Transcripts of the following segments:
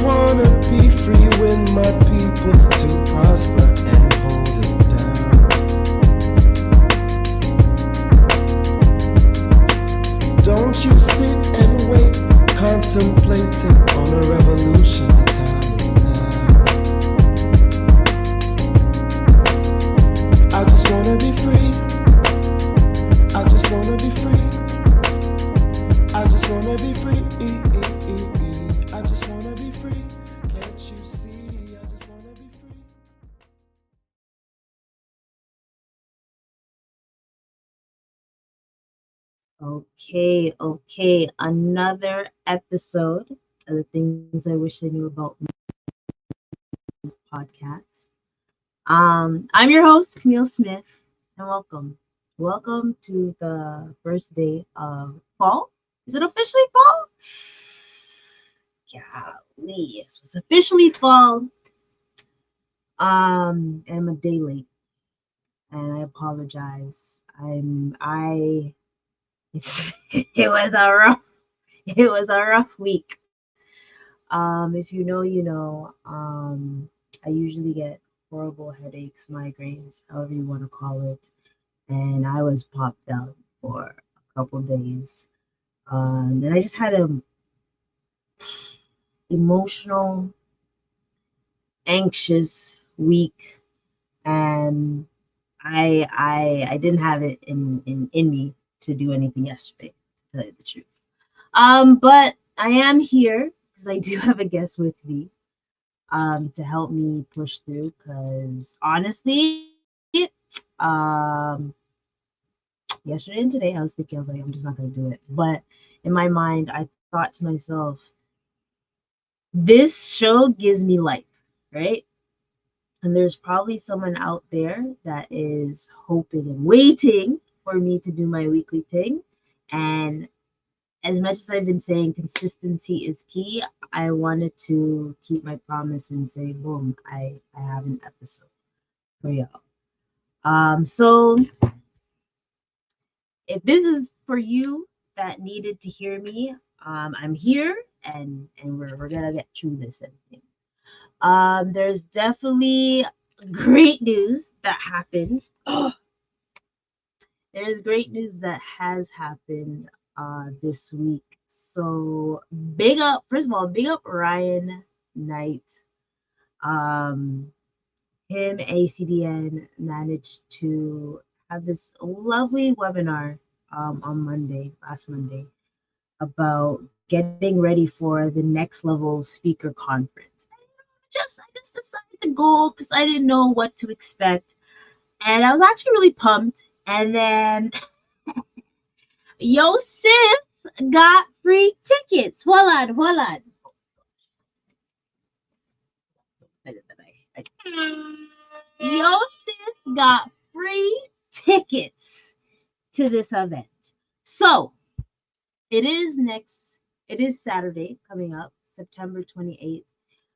wanna be free with my people to prosper and hold it down. Don't you sit and wait, contemplating on a revolution. The time is now. I just wanna be free. I just wanna be free. I just wanna be free. I just wanna be free. Can't you see? I just wanna be free. Okay. Another episode of the things I wish I knew about me podcast. I'm your host, Camille Smith, and welcome. Welcome to the first day of fall. Is it officially fall? Golly, yes, it's officially fall. And I'm a day late, and I apologize. I it was a rough week. If you know, you know. I usually get horrible headaches, migraines, however you want to call it, and I was popped out for a couple days. Then I just had a emotional, anxious week, and I didn't have it in me to do anything yesterday, to tell you the truth. But I am here because I do have a guest with me to help me push through. Because honestly, yesterday and today, I was like, I'm just not gonna do it. But in my mind, I thought to myself, this show gives me life, right? And there's probably someone out there that is hoping and waiting for me to do my weekly thing. And as much as I've been saying consistency is key, I wanted to keep my promise and say, boom, I have an episode for y'all. So if this is for you that needed to hear me, I'm here and we're gonna get through this and thing. There's definitely great news that happened. There is great news that has happened this week. So big up, first of all, big up Ryan Knight. Um, Him, ACDN managed to have this lovely webinar on last Monday, about getting ready for the next level speaker conference. I just decided to go because I didn't know what to expect, and I was actually really pumped. And then yo sis got free tickets. Hold on. Yo sis got free tickets to this event. So it is Saturday coming up, September 28th.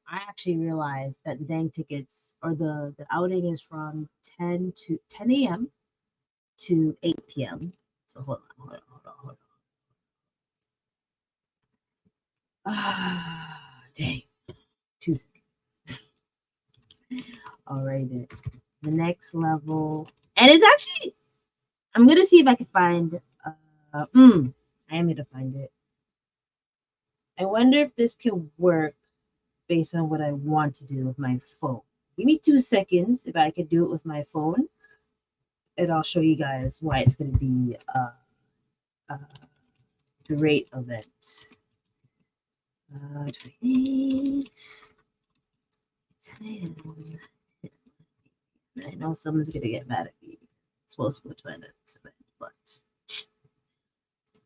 I actually realized that the dang tickets or the outing is from 10 a.m. to 8 p.m. So hold on. Dang. 2 seconds. All right then. The next level. And it's actually, I'm gonna see if I can find I am gonna find it. I wonder if this can work based on what I want to do with my phone. Give me 2 seconds if I could do it with my phone, and I'll show you guys why it's going to be a great event. 28, 10. I know someone's going to get mad at me. It's supposed to go to an event, but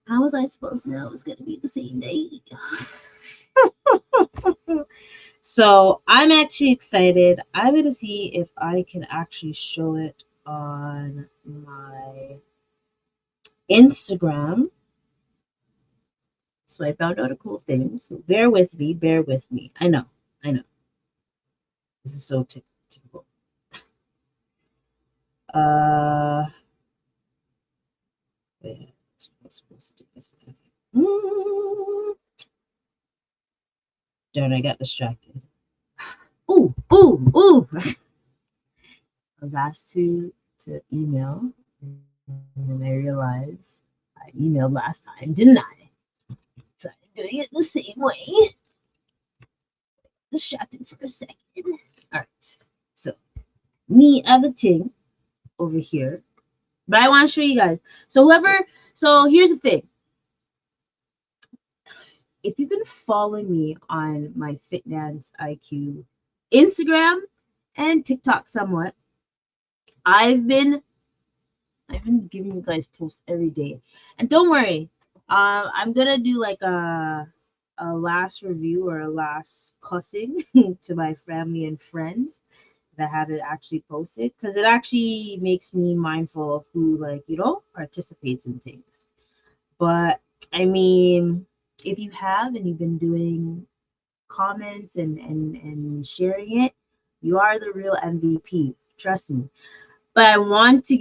how was I supposed to know it was going to be the same day? So I'm actually excited. I'm going to see if I can actually show it on my Instagram. So I found out a cool thing. So bear with me. I know. This is so typical. Wait, I'm supposed to do this. Darn, I got distracted. Ooh, ooh, ooh. I was asked to email, and then I realized I emailed last time, didn't I? So I'm doing it the same way. Distracted for a second. All right. So me other thing over here, but I want to show you guys. So here's the thing. If you've been following me on my Fit Dance IQ Instagram and TikTok somewhat, I've been giving you guys posts every day. And don't worry, I'm gonna do like a last review or a last cussing to my family and friends that haven't actually posted, because it actually makes me mindful of who, like, participates in things. But I mean, if you have and you've been doing comments and sharing it, you are the real MVP. Trust me. But I want to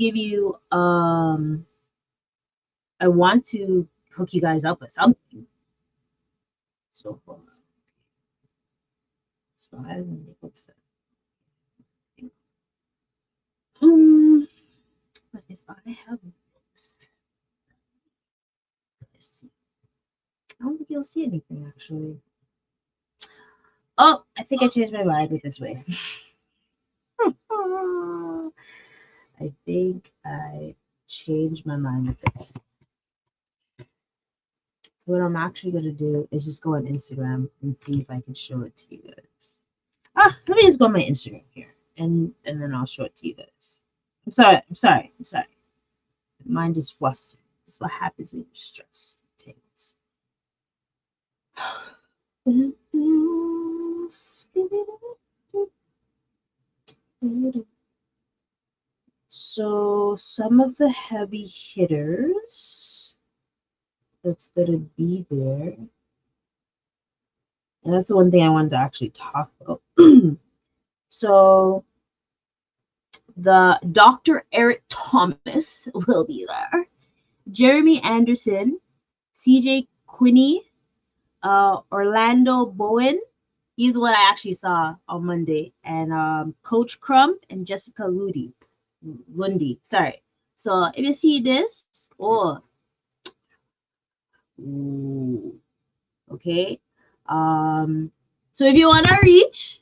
hook you guys up with something. So hold on. So I'm able to but if I have this, let's see. I don't think you'll see anything actually. Oh, I think I changed my mind with this way. I think I changed my mind with this. So what I'm actually gonna do is just go on Instagram and see if I can show it to you guys. Let me just go on my Instagram here, and then I'll show it to you guys. I'm sorry. My mind is flustered. This is what happens when you're stressed. Things. So some of the heavy hitters that's gonna be there. And that's the one thing I wanted to actually talk about. So the Dr. Eric Thomas will be there. Jeremy Anderson, CJ Quinney, Orlando Bowen. He's what I actually saw on Monday. And Coach Crump and Jessica Lundy. Sorry. So if you see this, ooh, okay. So if you want to reach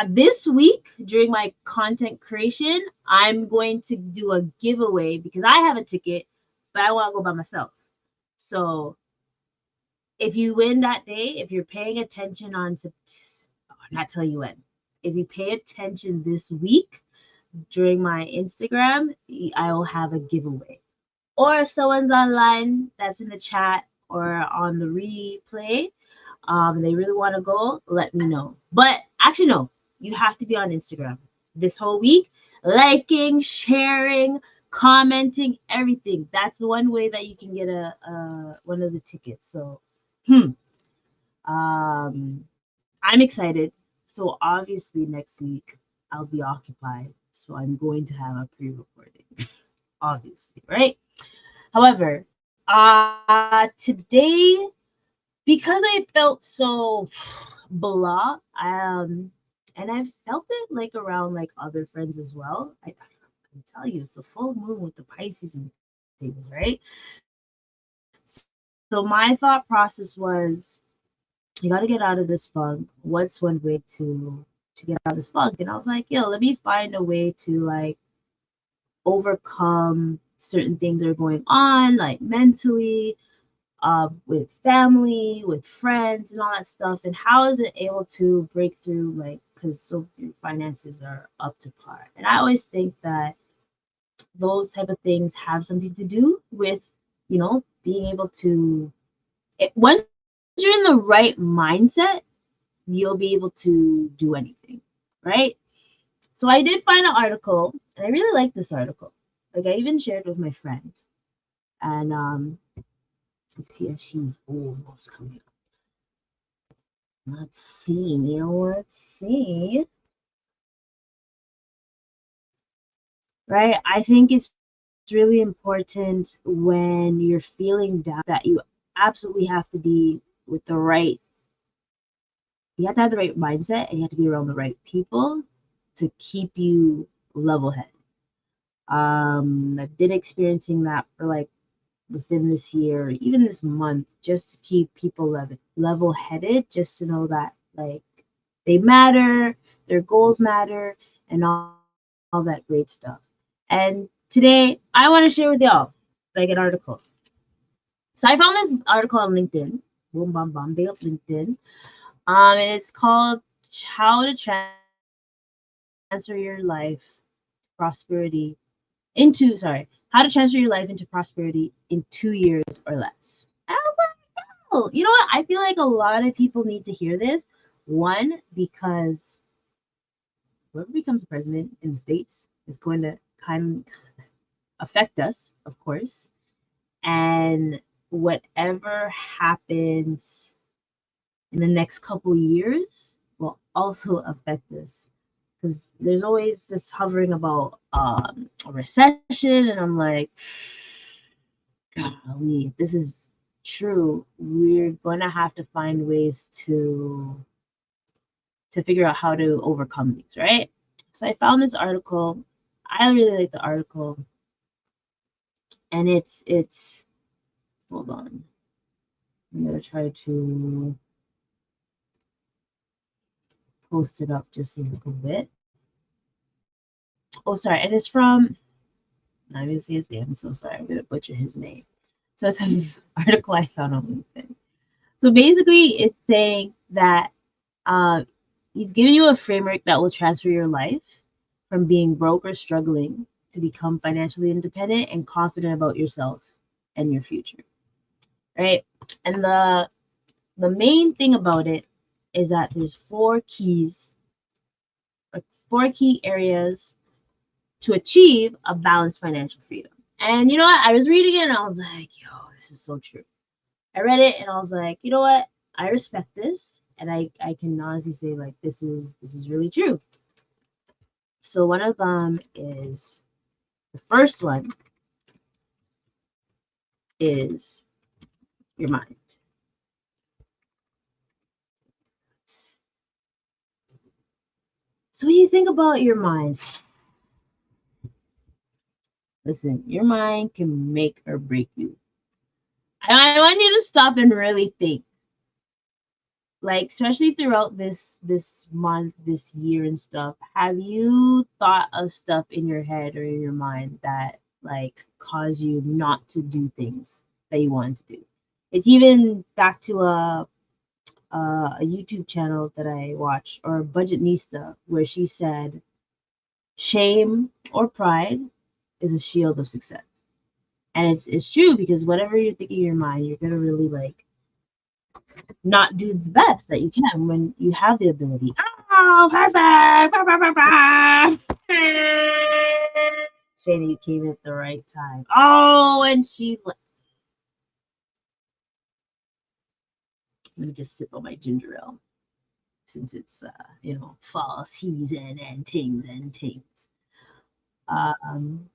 this week during my content creation, I'm going to do a giveaway because I have a ticket, but I want to go by myself. So if you win that day, if you're paying attention not tell you when. If you pay attention this week during my Instagram, I will have a giveaway. Or if someone's online that's in the chat or on the replay, they really want to go, let me know. But actually, no, you have to be on Instagram this whole week, liking, sharing, commenting, everything. That's one way that you can get one of the tickets. So, I'm excited. So obviously next week I'll be occupied. So I'm going to have a pre-recording, obviously, right? However, today, because I felt so blah, and I felt it like around like other friends as well. I can tell you, it's the full moon with the Pisces and things, right? So my thought process was, you got to get out of this funk. What's one way to get out of this funk? And I was like, yo, let me find a way to like overcome certain things that are going on, like mentally, with family, with friends, and all that stuff. And how is it able to break through, like, because so your finances are up to par. And I always think that those type of things have something to do with, being able to, once you're in the right mindset, you'll be able to do anything, right? So I did find an article, and I really like this article. Like, I even shared it with my friend. And let's see if she's almost coming up. Let's see. Right? I think it's really important when you're feeling down that you absolutely have to be with the right you have to have the right mindset and you have to be around the right people to keep you level headed. I've been experiencing that for like within this year, even this month, just to keep people level headed, just to know that like they matter, their goals matter, and all that great stuff. And today I want to share with y'all like an article. So I found this article on LinkedIn. Boom, bam, bam, big up LinkedIn. And it's called "How to Transfer Your Life Prosperity How to Transfer Your Life into Prosperity in 2 years or less." I was like, oh, you know what? I feel like a lot of people need to hear this. One, because whoever becomes president in the States is going to kind of affect us, of course. And whatever happens in the next couple years will also affect us. Because there's always this hovering about a recession, and I'm like, golly, if this is true, we're going to have to find ways to figure out how to overcome these, right? So I found this article. I really like the article, and it's hold on. I'm gonna try to post it up just a little bit. Oh, sorry, and it's from. I'm gonna say his name. I'm so sorry. I'm gonna butcher his name. So it's an article I found on LinkedIn. So basically, it's saying that uh, he's giving you a framework that will transfer your life from being broke or struggling to become financially independent and confident about yourself and your future, right? And the main thing about it is that there's like four key areas to achieve a balanced financial freedom. And you know what? I was reading it and I was like, yo, this is so true. I read it and I was like, you know what? I respect this, and I can honestly say like this is really true. So one of them is the first one is your mind. So when you think about your mind, listen, your mind can make or break you. I want you to stop and really think, like especially throughout this month, this year and stuff. Have you thought of stuff in your head or in your mind that like cause you not to do things that you want to do? It's even back to a YouTube channel that I watched, or Budgetnista, where she said shame or pride is a shield of success. And it's true, because whatever you're thinking in your mind, you're gonna really like not do the best that you can when you have the ability. Oh, perfect! Shana, you came at the right time. Oh, and let me just sip on my ginger ale since it's fall season and things and things. Um,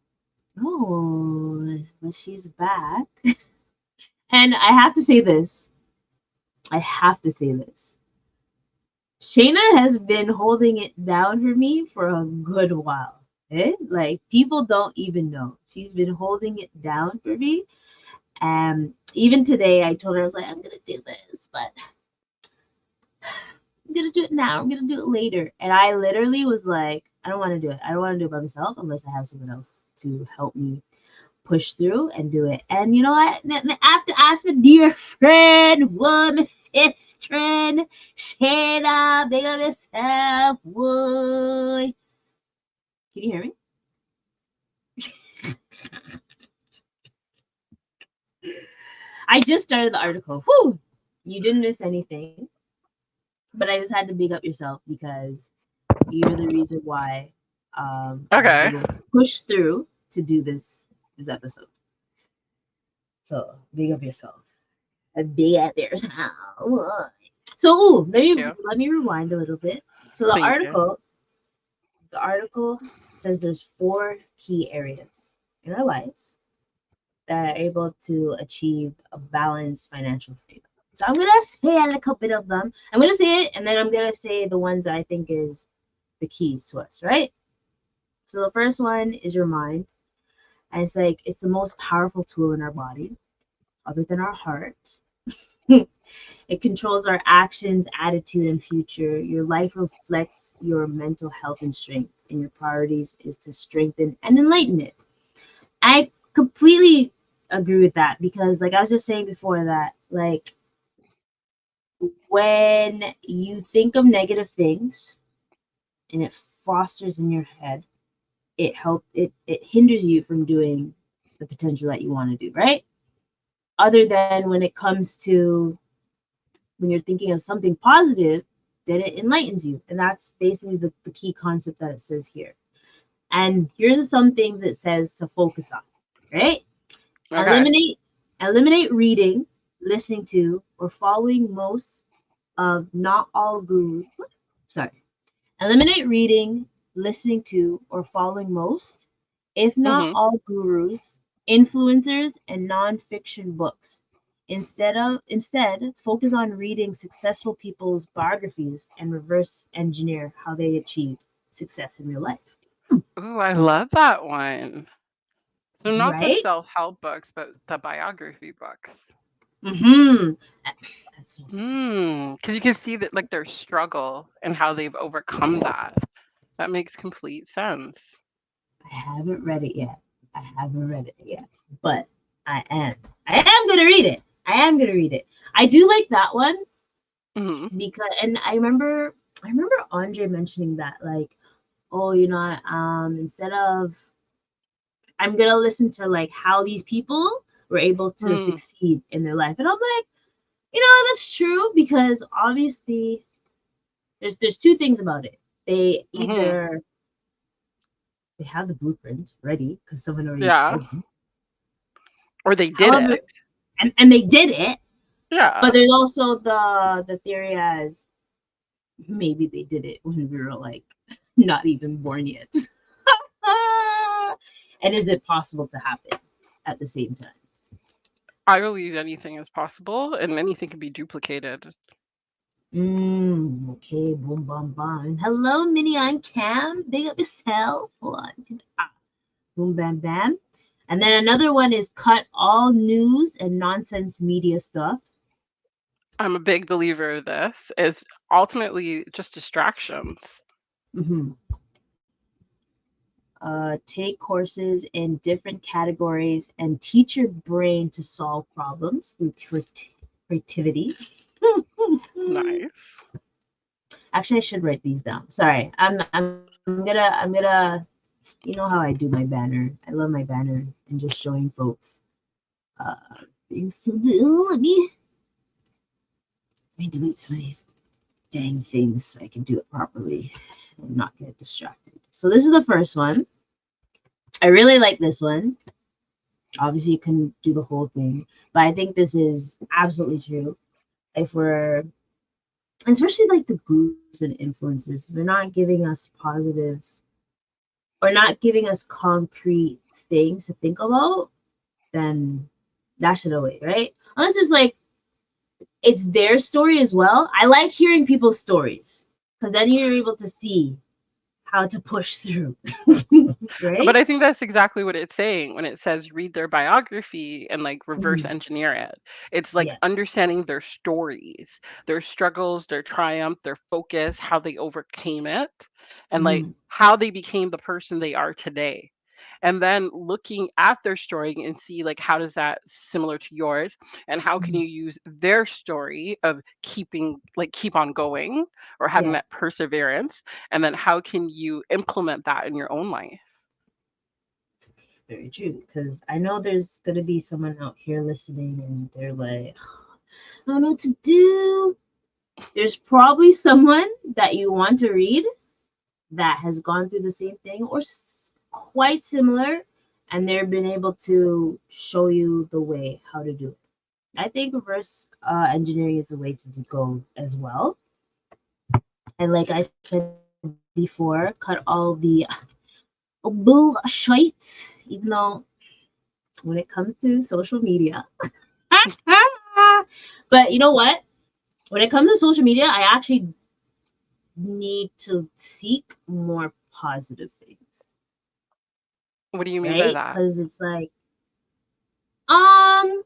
oh, but she's back, and I have to say this. I have to say this. Shayna has been holding it down for me for a good while. Like people don't even know. She's been holding it down for me. And even today I told her, I was like, I'm gonna do this, but I'm gonna do it now. I'm gonna do it later. And I literally was like, I don't want to do it. I don't want to do it by myself unless I have someone else to help me push through and do it. And you know what? I have to ask my dear friend, what my sister, Shana, big up yourself, boy. Can you hear me? I just started the article. Whew! You didn't miss anything, but I just had to big up yourself because you're the reason why I was Okay. able to push through to do this episode. So big up yourself. Big up yourself. So let Thank me you. let me rewind a little bit. So Please do. the article says there's four key areas in our lives that are able to achieve a balanced financial freedom. So I'm gonna say a little bit of them. I'm gonna say it, and then I'm gonna say the ones that I think is the keys to us, right? So the first one is your mind, and it's like it's the most powerful tool in our body, other than our heart. It controls our actions, attitude, and future. Your life reflects your mental health and strength, and your priorities is to strengthen and enlighten it. I completely agree with that because, like I was just saying before that, like when you think of negative things and it fosters in your head, it hinders you from doing the potential that you want to do, right? Other than when it comes to when you're thinking of something positive, then it enlightens you. And that's basically the key concept that it says here. And here's some things it says to focus on, right? Okay. Eliminate eliminate reading, listening to, or following most of not all gurus. Sorry. Eliminate reading, listening to, or following most, if not Mm-hmm. all gurus, influencers, and nonfiction books. Instead, focus on reading successful people's biographies and reverse engineer how they achieved success in real life. Ooh, I love that one. So not the Right? self-help books, but the biography books. Mm-hmm. That's so Because you can see that like their struggle and how they've overcome that. That makes complete sense. I haven't read it yet. I haven't read it yet. But I am. I am gonna read it. I am gonna read it. I do like that one Hmm. because and I remember Andre mentioning that like, oh, instead of I'm gonna listen to like how these people were able to Mm. succeed in their life. And I'm like, that's true because obviously there's two things about it. They Hmm. either they have the blueprint ready because someone already Yeah. told them. Or they did However, it. and they did it, but Yeah. there's also the theory as maybe they did it when we were like not even born yet. And is it possible to happen at the same time? I believe anything is possible and anything can be duplicated. Okay, boom, bam, bam. Hello, Minnie, I'm Cam. Big up yourself. Hold on. Boom, bam, bam. And then another one is cut all news and nonsense media stuff. I'm a big believer of this is ultimately just distractions. Hmm. Take courses in different categories and teach your brain to solve problems through creativity. Nice. Actually, I should write these down. Sorry, I'm gonna. You know how I do my banner. I love my banner and just showing folks uh, things to do. Let me delete some of these dang things so I can do it properly and not get distracted. So this is the first one. I really like this one. Obviously, you can do the whole thing, but I think this is absolutely true. If we're, especially like the gurus and influencers, they're not giving us positive or not giving us concrete things to think about, then that should away, right? Unless it's like it's their story as well. I like hearing people's stories because then you're able to see how to push through, But right? I think that's exactly what it's saying when it says read their biography and like reverse Mhm. engineer it. It's like Yeah. understanding their stories, their struggles, their triumph, their focus, how they overcame it, and like Hmm. how they became the person they are today. And then looking at their story and see like how does that similar to yours and how can Hmm. you use their story of keeping like keep on going or having Yeah. that perseverance and then how can you implement that in your own life. Very true. Because I know there's gonna be someone out here listening, and they're like, "I don't know what to do." There's probably someone that you want to read that has gone through the same thing or quite similar, and they've been able to show you the way how to do it. I think reverse engineering is the way to go as well. And like I said before, cut all the bullshit, even though when it comes to social media, But you know what? When it comes to social media, I actually need to seek more positive things, What do you mean by right? that? Because it's like, um,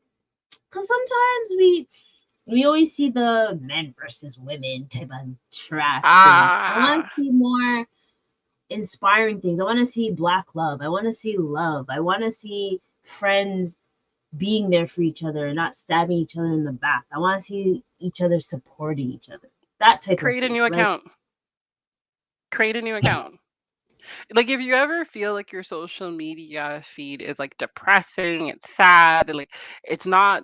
because sometimes we always see the men versus women type of trash things. I want to Ah, see more inspiring things. I want to see black love. I want to see love. I want to see friends being there for each other and not stabbing each other in the back. I want to see each other supporting each other. That type of create a thing. new Like, account. Create a new account. Like if you ever feel like your social media feed is like depressing, it's sad, like it's not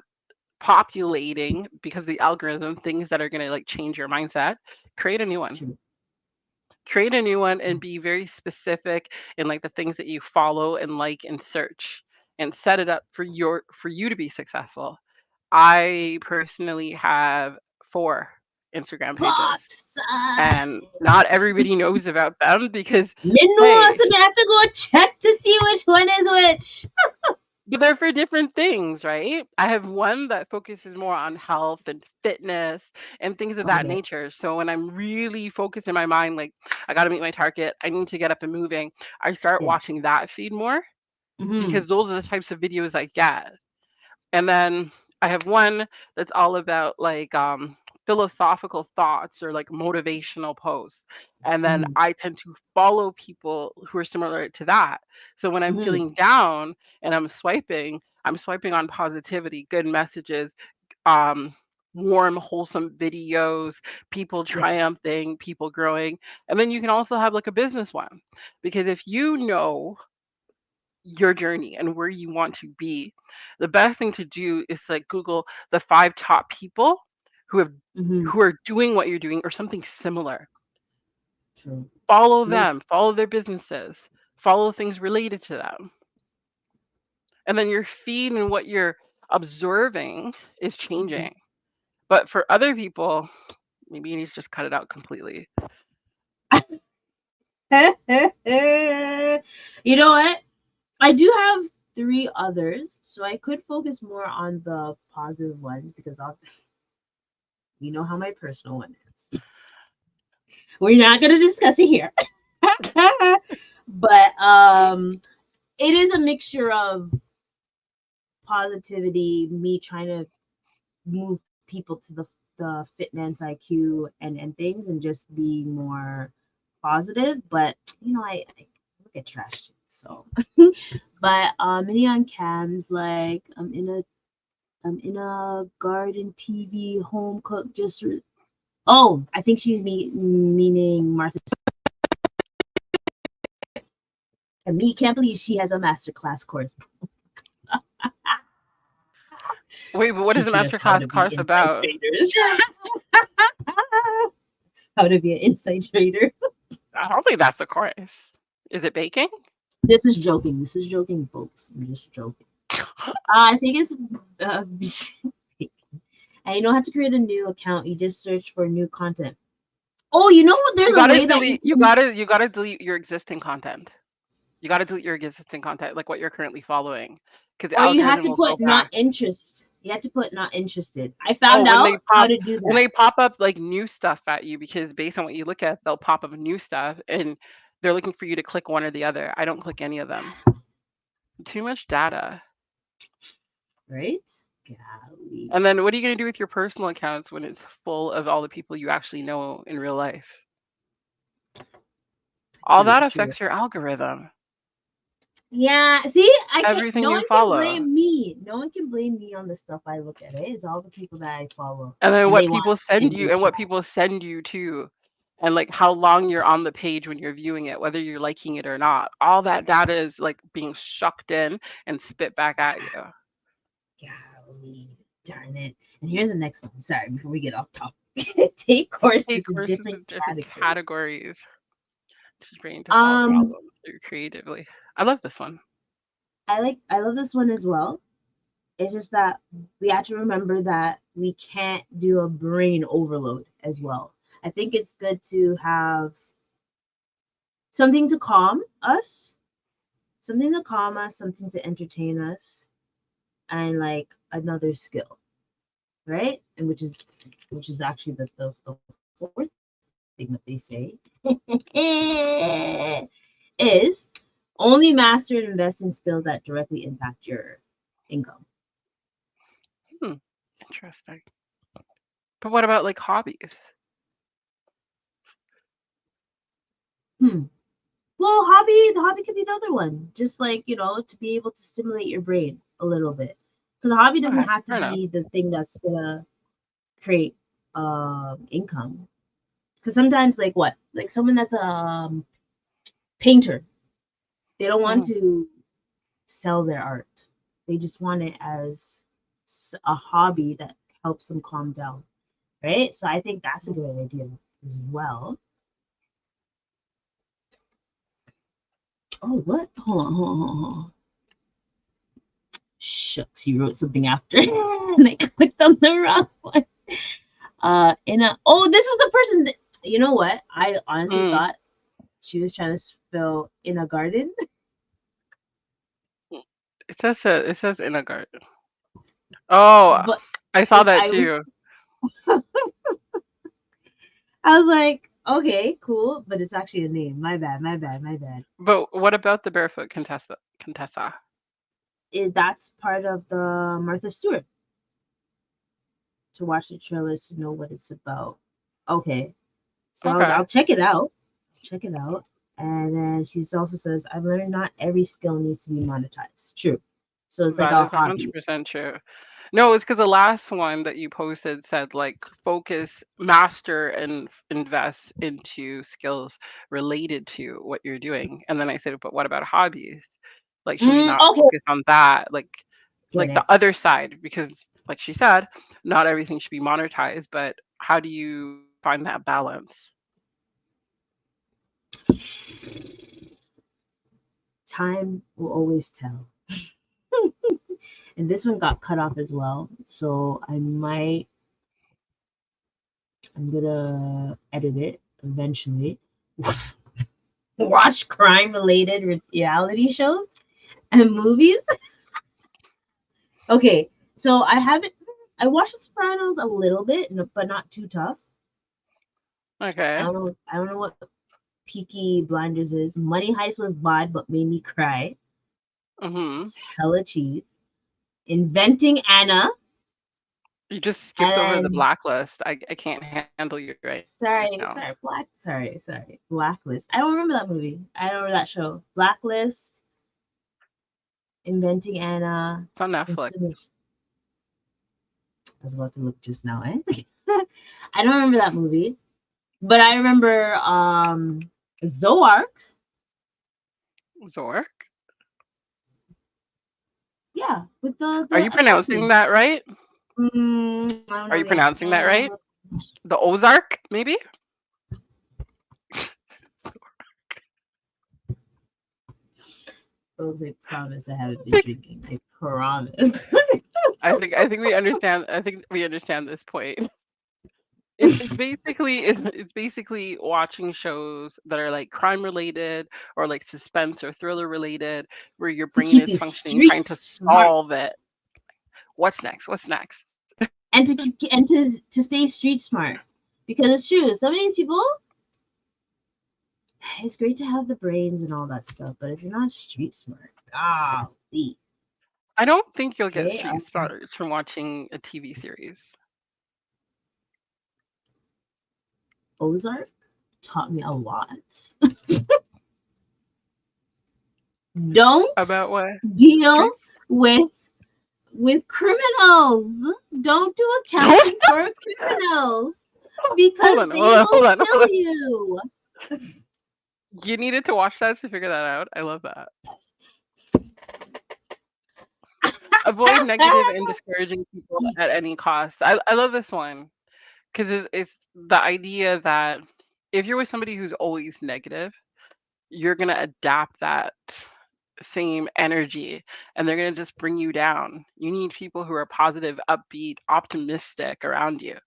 populating because the algorithm things that are going to like change your mindset, create a new one. true. Create a new one and be very specific in like the things that you follow and like and search and set it up for you to be successful. I personally have 4 Instagram pages and Proxide. not everybody knows about them because Me know, hey, so me have to go check to see which one is which. but they're for different things, right? I have one that focuses more on health and fitness and things of that Okay. nature. So when I'm really focused in my mind, like I got to meet my target, I need to get up and moving, I start Yeah. watching that feed more Mm-hmm. because those are the types of videos I get. And then I have one that's all about like philosophical thoughts or like motivational posts. And then Mm-hmm. I tend to follow people who are similar to that. So when I'm Mm-hmm. feeling down and I'm swiping on positivity, good messages, um, warm, wholesome videos, people Yeah. triumphing, people growing. And then you can also have like a business one. Because if you know your journey and where you want to be, the best thing to do is like Google the 5 top people who have Mm-hmm. who are doing what you're doing or something similar. True. Follow True. them, follow their businesses, follow things related to them. And then your feed and what you're observing is Mm-hmm. changing. But for other people, maybe you need to just cut it out completely. You know what? I do have 3 others, so I could focus more on the positive ones because you know how my personal one is. We're not gonna discuss it here. But it is a mixture of positivity, me trying to move people to the fitness IQ and things and just being more positive. But I look at trash too. So but many on cams like I'm in a garden TV home cook oh, I think she's meaning Martha. And me can't believe she has a masterclass course Wait, but what is the teaching us how masterclass to be course inside about? traders. How to be an inside trader. I don't think that's the course. Is it baking? This is joking. This is joking, folks. I'm just joking. I think it's uh, and you don't have to create a new account. You just search for new content. Oh, you know what? There's You a gotta way that you delete. You can, gotta. You gotta delete your existing content. You gotta delete your existing content, like what you're currently following, because the or you have algorithm to will go put not back. interest. You have to put not interested. I Oh, found out how to do when that. they pop up like new stuff at you, because based on what you look at, they'll pop up new stuff, and they're looking for you to click one or the other. I don't click any of them. Too much data. Right? Golly. And then what are you gonna do with your personal accounts when it's full of all the people you actually know in real life? All True, that true. affects your algorithm. Yeah, see, I can't. Everything No you one can follow. blame me. No one can blame me on the stuff I look at. It's all the people that I follow, And then and they what want people send you and information. what people send you to, and like how long you're on the page when you're viewing it, whether you're liking it or not. All that data is like being sucked in and spit back at you. Golly, darn it. And here's the next one. Sorry, before we get off topic. Take courses Take in courses different in different categories. categories to train to solve Um, problems through creatively. I love this one. I love this one as well. It's just that we have to remember that we can't do a brain overload as well. I think it's good to have something to calm us, something to entertain us, and like another skill. right? And which is actually the fourth thing that they say is only master and invest in skills that directly impact your income. Hmm, interesting. But what about like hobbies? Hmm. Well, the hobby could be the other one. Just like, to be able to stimulate your brain a little bit. So the hobby doesn't Okay, have to fair enough. be the thing that's gonna create income. Because sometimes, like what? Like someone that's a painter, they don't want Mhm, to sell their art. They just want it as a hobby that helps them calm down, right? So I think that's a mhm. good idea as well. Oh, what? Hold on. Shucks, you wrote something after, and I clicked on the wrong one. This is the person that, you know what? I honestly Mm, thought she was trying to spell in a garden, it says in a garden. Oh, but I saw that I was, too. I was like, okay, cool, but it's actually a name. My bad. But what about the barefoot Contessa? Contessa. That's part of the Martha Stewart to watch the trailer to know what it's about. Okay, so I'll Okay, check it out. Check it out. And then she also says, I've learned not every skill needs to be monetized. True. So it's like that a is hobby. 100% true. No, it's because the last one that you posted said like focus, master, and invest into skills related to what you're doing. And then I said, but what about hobbies? Like, should we not Okay, focus on that? get Like the it. other side, because like she said, not everything should be monetized, but how do you find that balance? Time will always tell. And this one got cut off as well. So I'm gonna edit it eventually. Watch crime related reality shows and movies. Okay, so I watched The Sopranos a little bit, but not too tough. Okay. I don't know what Peaky Blinders is. Money Heist was bad, but made me cry. Mm-hmm. It's hella cheese. Inventing Anna, You just skipped over the and blacklist. I can't handle you right now. sorry, Blacklist. I don't remember that movie. I don't remember that show. Blacklist, Inventing Anna, It's on Netflix. Consummation. I was about to look just now, eh? I don't remember that movie, but I remember Zoark. Zork. Yeah, with the Are the you pronouncing accountant. that right? I don't Are know you yet. pronouncing that right? The Ozark, maybe? Folks, I promise I haven't I been think drinking. I promise. I think we understand. I think we understand this point. It's basically watching shows that are like crime related or like suspense or thriller related, where your To brain keep is you functioning street trying to smart, solve it. What's next? What's next? and to stay street smart, because it's true. Some of these people, it's great to have the brains and all that stuff, but if you're not street smart, golly, I don't think you'll get okay. street smarts from watching a TV series. Ozark taught me a lot. Don't About what? deal Streets? with criminals. Don't do Don't accounting for criminals hold because on, they hold on, will hold on, hold kill on. you. You needed to watch that to figure that out. I love that. Avoid negative and discouraging people at any cost. I love this one because it's the idea that if you're with somebody who's always negative, you're gonna adapt that same energy and they're gonna just bring you down. You need people who are positive, upbeat, optimistic around you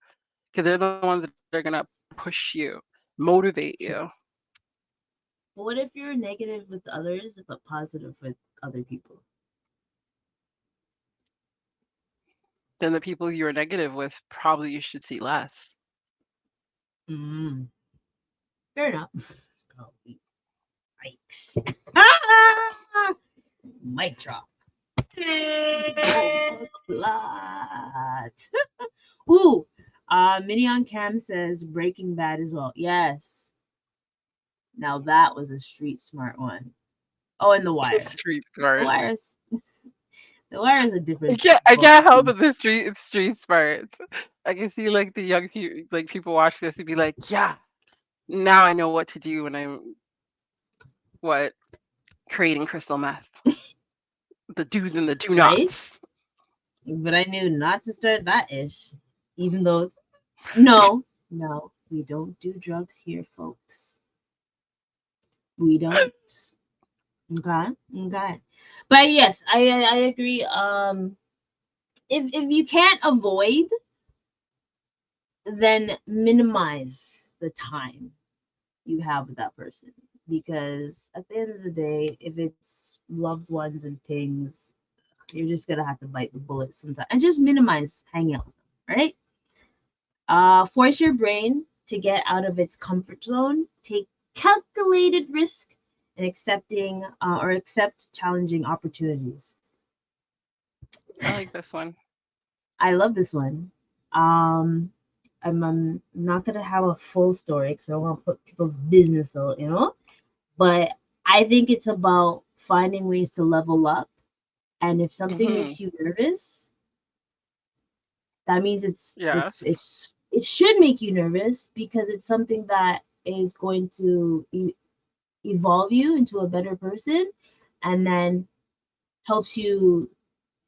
because they're the ones that are gonna push you, motivate True. you. But what if you're negative with others but positive with other people? then the people you're negative with probably you should see less. Mm, fair enough. Oh, yikes. Mic drop. Oh, clot. Ooh, Minion Cam says Breaking Bad as well. Yes. Now that was a street smart one. Oh, and The Wire. Street The smarts. Wire's The Wire is a I different can't I book can't help too. but the street smarts. I can see like the young people like people watch this and be like, yeah, now I know what to do when I'm what creating crystal meth. The do's and the do Right? nots. But I knew not to start that ish. Even though no, no, we don't do drugs here, folks. We don't. Okay. Okay. But yes, I agree. If you can't avoid, then minimize the time you have with that person, because at the end of the day, if it's loved ones and things, you're just gonna have to bite the bullet sometimes and just minimize hanging out with them, right? Force your brain to get out of its comfort zone, take calculated risk, and accept challenging opportunities. I like this one. I love this one. Um, I'm not gonna have a full story because I don't want to put people's business out, But I think it's about finding ways to level up. And if something Hmm. makes you nervous, that means Yes. it should make you nervous because it's something that is going to evolve you into a better person, and then helps you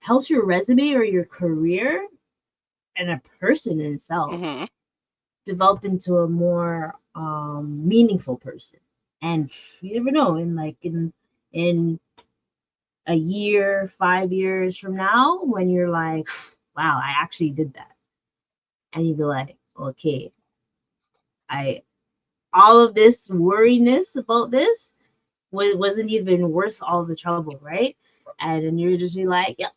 helps your resume or your career and a person in itself Hmm. develop into a more meaningful person. And you never know, in a year, 5 years from now, when you're like, wow, I actually did that. And you'd be like, okay, I all of this worriness about this wasn't even worth all the trouble, right? And then you're just be like, yeah,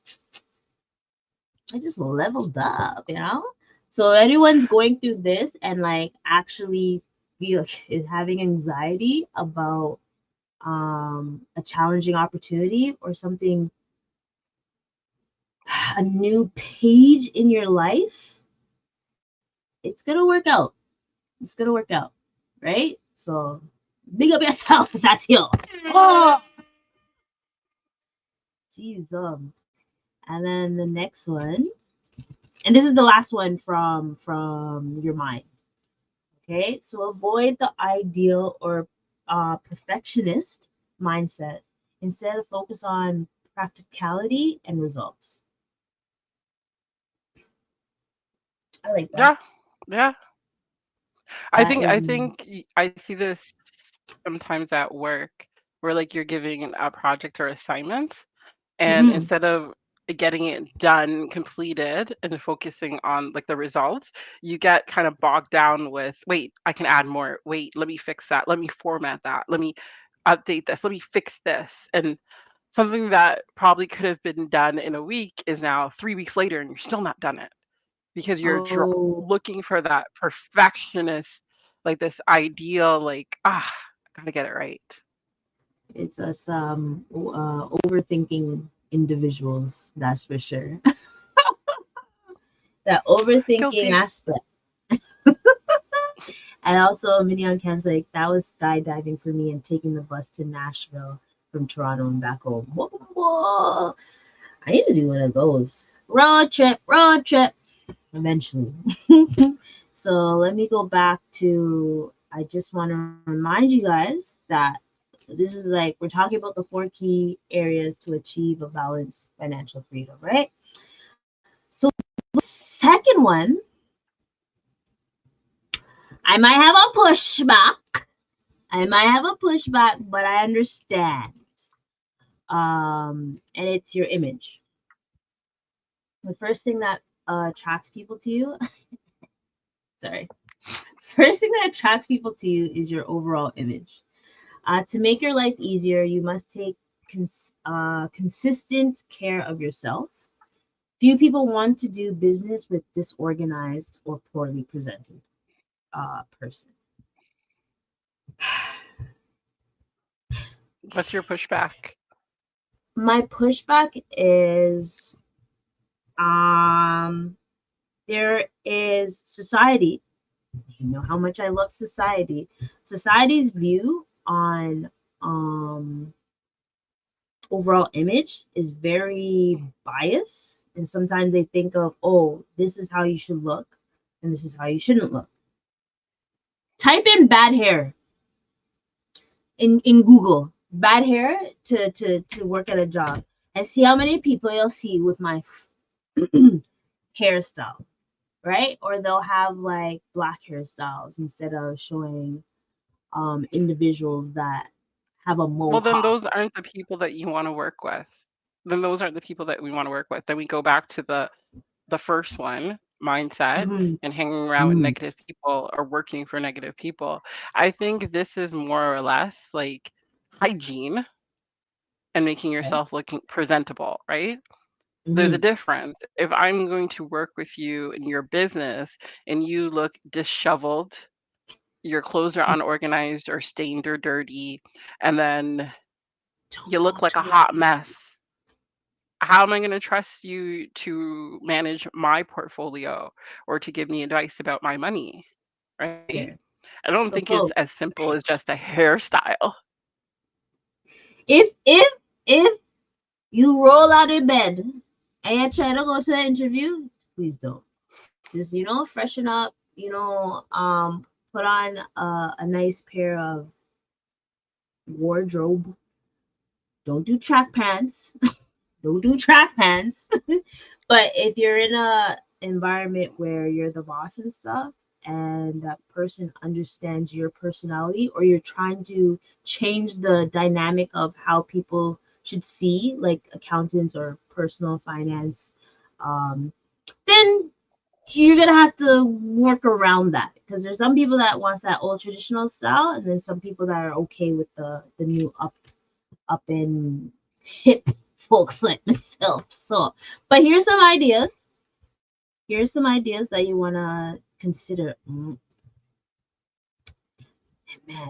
I just leveled up. So everyone's going through this and like actually feel is having anxiety about a challenging opportunity or something, a new page in your life. It's gonna work out. It's gonna work out, right? So big up yourself. That's you. Oh, jeez. And then the next one, and this is the last one from your mind. Okay, so avoid the ideal or perfectionist mindset. Instead, of focus on practicality and results. I like that. Yeah. Yeah. That I is think I see this sometimes at work where like you're giving a project or assignment, and mm-hmm. instead of getting it done, completed, and focusing on like the results, you get kind of bogged down with, wait, I can add more. Wait, let me fix that. Let me format that. Let me update this. Let me fix this. And something that probably could have been done in a week is now 3 weeks later and you're still not done it because you're Oh, looking for that perfectionist, like this ideal, like, I gotta get it right. it's us overthinking individuals, that's for sure. That overthinking Guilty. aspect. And also, Minion Ken's like, that was skydiving for me and taking the bus to Nashville from Toronto and back home. Whoa, whoa. I need to do one of those. Road trip, eventually. So let me go back to, I just want to remind you guys that this is like, we're talking about the 4 key areas to achieve a balanced financial freedom, right? So the second one, I might have a pushback. But I understand. And it's your image. The first thing that attracts people to you, sorry, first thing that attracts people to you is your overall image. To make your life easier, you must take consistent care of yourself. Few people want to do business with disorganized or poorly presented person. What's your pushback? My pushback is um there is society. You know how much I love society. Society's view on um overall image is very biased, and sometimes they think of, oh, this is how you should look and this is how you shouldn't look. Type in bad hair in Google, bad hair to work at a job, and see how many people you'll see with my hairstyle, right? Or they'll have like black hairstyles instead of showing individuals that have a Well, then mohawk. those aren't the people that you want to work with. Then those aren't the people that we want to work with. Then we go back to the first one, mindset, Mhm, and hanging around with mhm, negative people or working for negative people. I think this is more or less like hygiene and making okay. yourself looking presentable, right? There's a Mhm, difference. If I'm going to work with you in your business and you look disheveled, your clothes are unorganized or stained or dirty, and then don't you go look like a to hot mess, how am I going to trust you to manage my portfolio or to give me advice about my money? Right? there. I don't think So it's as folks, simple as just a hairstyle. if you roll out of bed and you're trying to go to an interview, please don't. Just freshen up. Put on a nice pair of wardrobe. Don't do track pants. Don't do track pants. But if you're in a environment where you're the boss and stuff, and that person understands your personality, or you're trying to change the dynamic of how people should see, like accountants or personal finance, um, then you're gonna have to work around that, because there's some people that wants that old traditional style, and then some people that are okay with the new up and hip folks like myself. So, but here's some ideas that you want to consider. Man,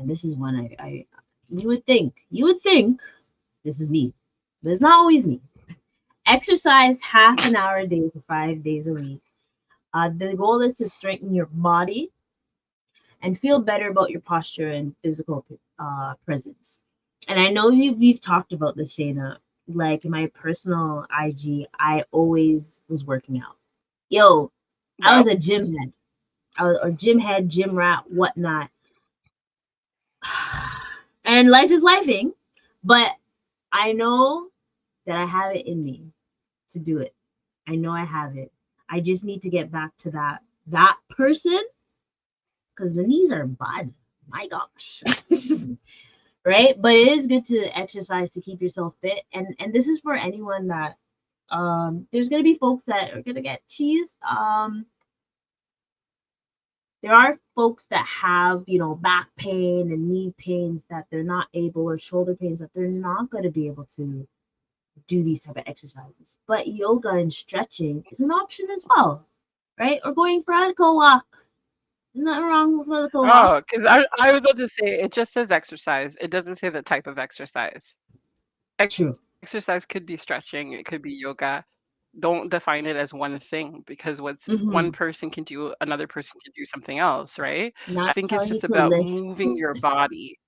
this is one I you would think this is me, but it's not always me. Exercise half an hour a day for 5 days a week. The goal is to strengthen your body and feel better about your posture and physical presence. And I know we've talked about this, Shana. Like my personal IG, I always was working out. Yo, I was Yep. a gym head. I was a gym head, gym rat, whatnot. And life is lifing, but I know that I have it in me to do it. I know I have it. I just need to get back to that person, because the knees are bad. My gosh. Right? But it is good to exercise to keep yourself fit. And this is for anyone that there's gonna be folks that are gonna get cheese. There are folks that have, back pain and knee pains that they're not able, or shoulder pains that they're not going to be able to do these type of exercises. But yoga and stretching is an option as well, right? Or going for a little walk. There's nothing wrong with a little walk. Oh, because I was about to say it just says exercise. It doesn't say the type of exercise. True. Exercise could be stretching, it could be yoga. Don't define it as one thing because what's one Hmm. person can do, another person can do something else, right? I Not think it's telling you just to about lift. moving your body.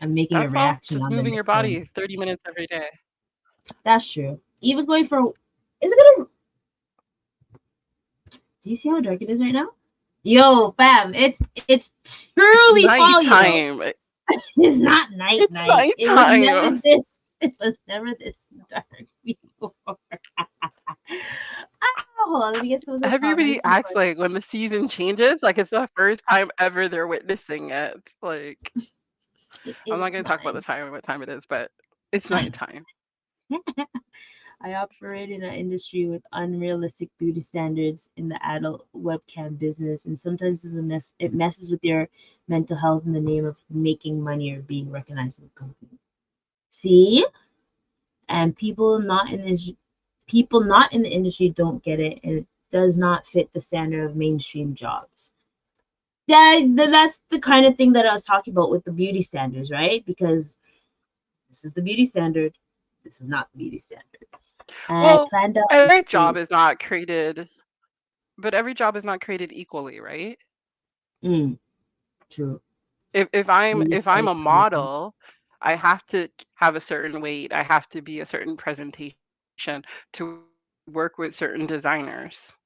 I'm making a That's all. reaction Just on the moving your mixer. body 30 minutes every day. That's true. Even going for, is it gonna, do you see how dark it is right now? Yo, fam, it's truly fall, Nighttime. It's not night It's night. It was never nighttime. this. It was never this dark before. Hold on, let me get some of the Everybody comments acts before. like when the season changes, like it's the first time ever they're witnessing it. Like, It I'm not is going to talk about not. the time, what time it is, but it's nighttime. I operate in an industry with unrealistic beauty standards in the adult webcam business, and sometimes it messes with your mental health in the name of making money or being recognized in the company. See, and people not in the industry don't get it, and it does not fit the standard of mainstream jobs. Yeah, that's the kind of thing that I was talking about with the beauty standards, right? Because this is the beauty standard, this is not the beauty standard. And I Well, planned out every this job week. is not created, but every job is not created equally, right? Mm, true. If You if just I'm fight a everything. model, I have to have a certain weight, I have to be a certain presentation to work with certain designers, right?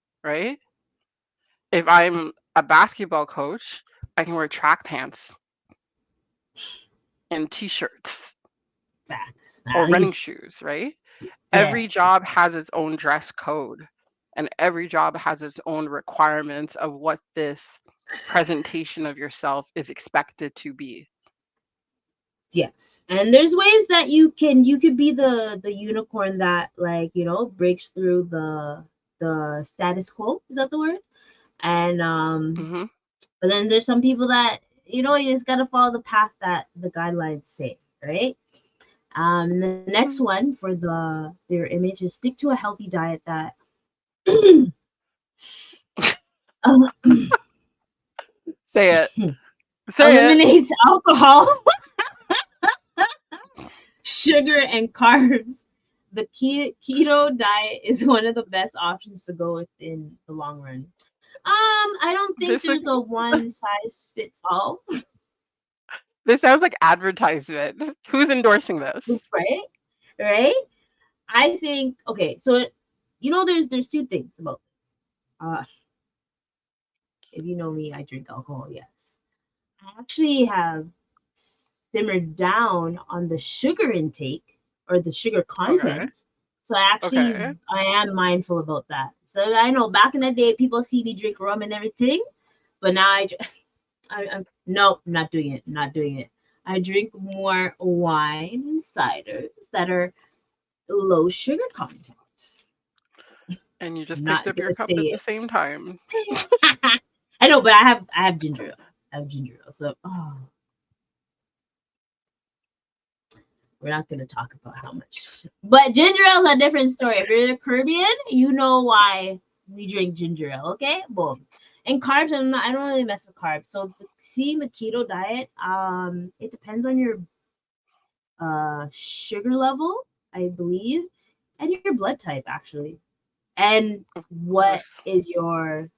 If I'm a basketball coach, I can wear track pants and t-shirts Facts. or At running least, shoes, right? yeah, Every job has its own dress code, and every job has its own requirements of what this presentation of yourself is expected to be. yes. And there's ways that you could be the unicorn that, like, breaks through the status quo. Is that the word? And Hmm. but then there's some people that you just gotta follow the path that the guidelines say, right? And the next one for their image is stick to a healthy diet that Say it. Say it. eliminates alcohol, sugar, and carbs. The keto diet is one of the best options to go with in the long run. I don't think This there's a one size fits all, this sounds like advertisement. Who's endorsing this? right? Right? I think okay, so there's two things about this. If you know me, I drink alcohol, yes. I actually have simmered down on the sugar intake or the sugar Okay. content. So Okay. I am mindful about that. So I know back in the day people see me drink rum and everything, but now I'm no, not doing it, not doing it. I drink more wine and ciders that are low sugar content. And you I'm just picked not up your gonna cup say at the it. same time. I know, but I have ginger ale. I have ginger ale. So we're not gonna talk about how much. But ginger ale is a different story. If you're Caribbean, you know why we drink ginger ale. Okay, boom. And carbs, I don't really mess with carbs. So seeing the keto diet, it depends on your sugar level, I believe, and your blood type actually, and Of what course. is your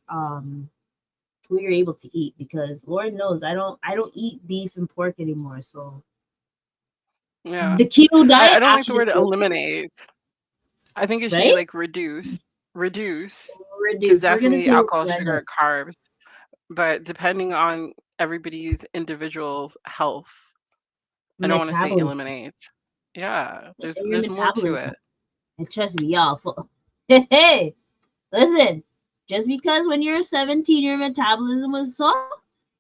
what you're able to eat, because Lord knows I don't eat beef and pork anymore. So Yeah. the keto I diet don't like the actually word works, eliminate. I think it should be right? like reduce. Reduce. Because Reduce. We're gonna definitely say alcohol, sugar, limits. carbs. But depending on everybody's individual health, I don't want to say Metabolism eliminate. Yeah, and your there's more to metabolism. it. And trust me, y'all. Hey, listen. Just because when you're 17 your metabolism was so,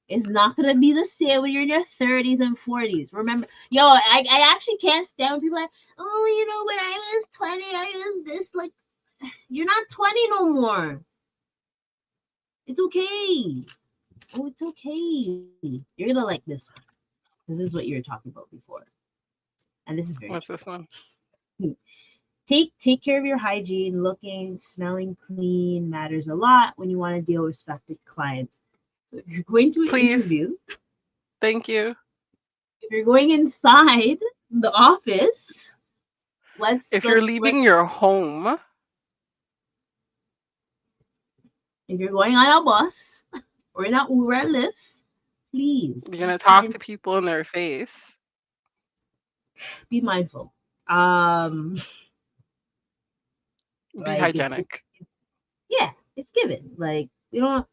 it's not gonna be the same when you're in your 30s and 40s. Remember, yo, I actually can't stand when people are like, oh, when I was 20, I was this. Like, you're not 20 no more. It's okay. Oh, it's okay. You're gonna like this one. This is what you were talking about before, and this is very What's this one? true. Take care of your hygiene. Looking, smelling clean matters a lot when you want to deal with respected clients. So if you're going to an Please. interview, Thank you. if you're going inside the office, let's If you're let's leaving let's your home, if you're going on a bus or in an Uber or Lyft, please you're be going to talk kind, to people in their face. be mindful. Um, Be like it's hygienic. yeah, it's given. Like you don't,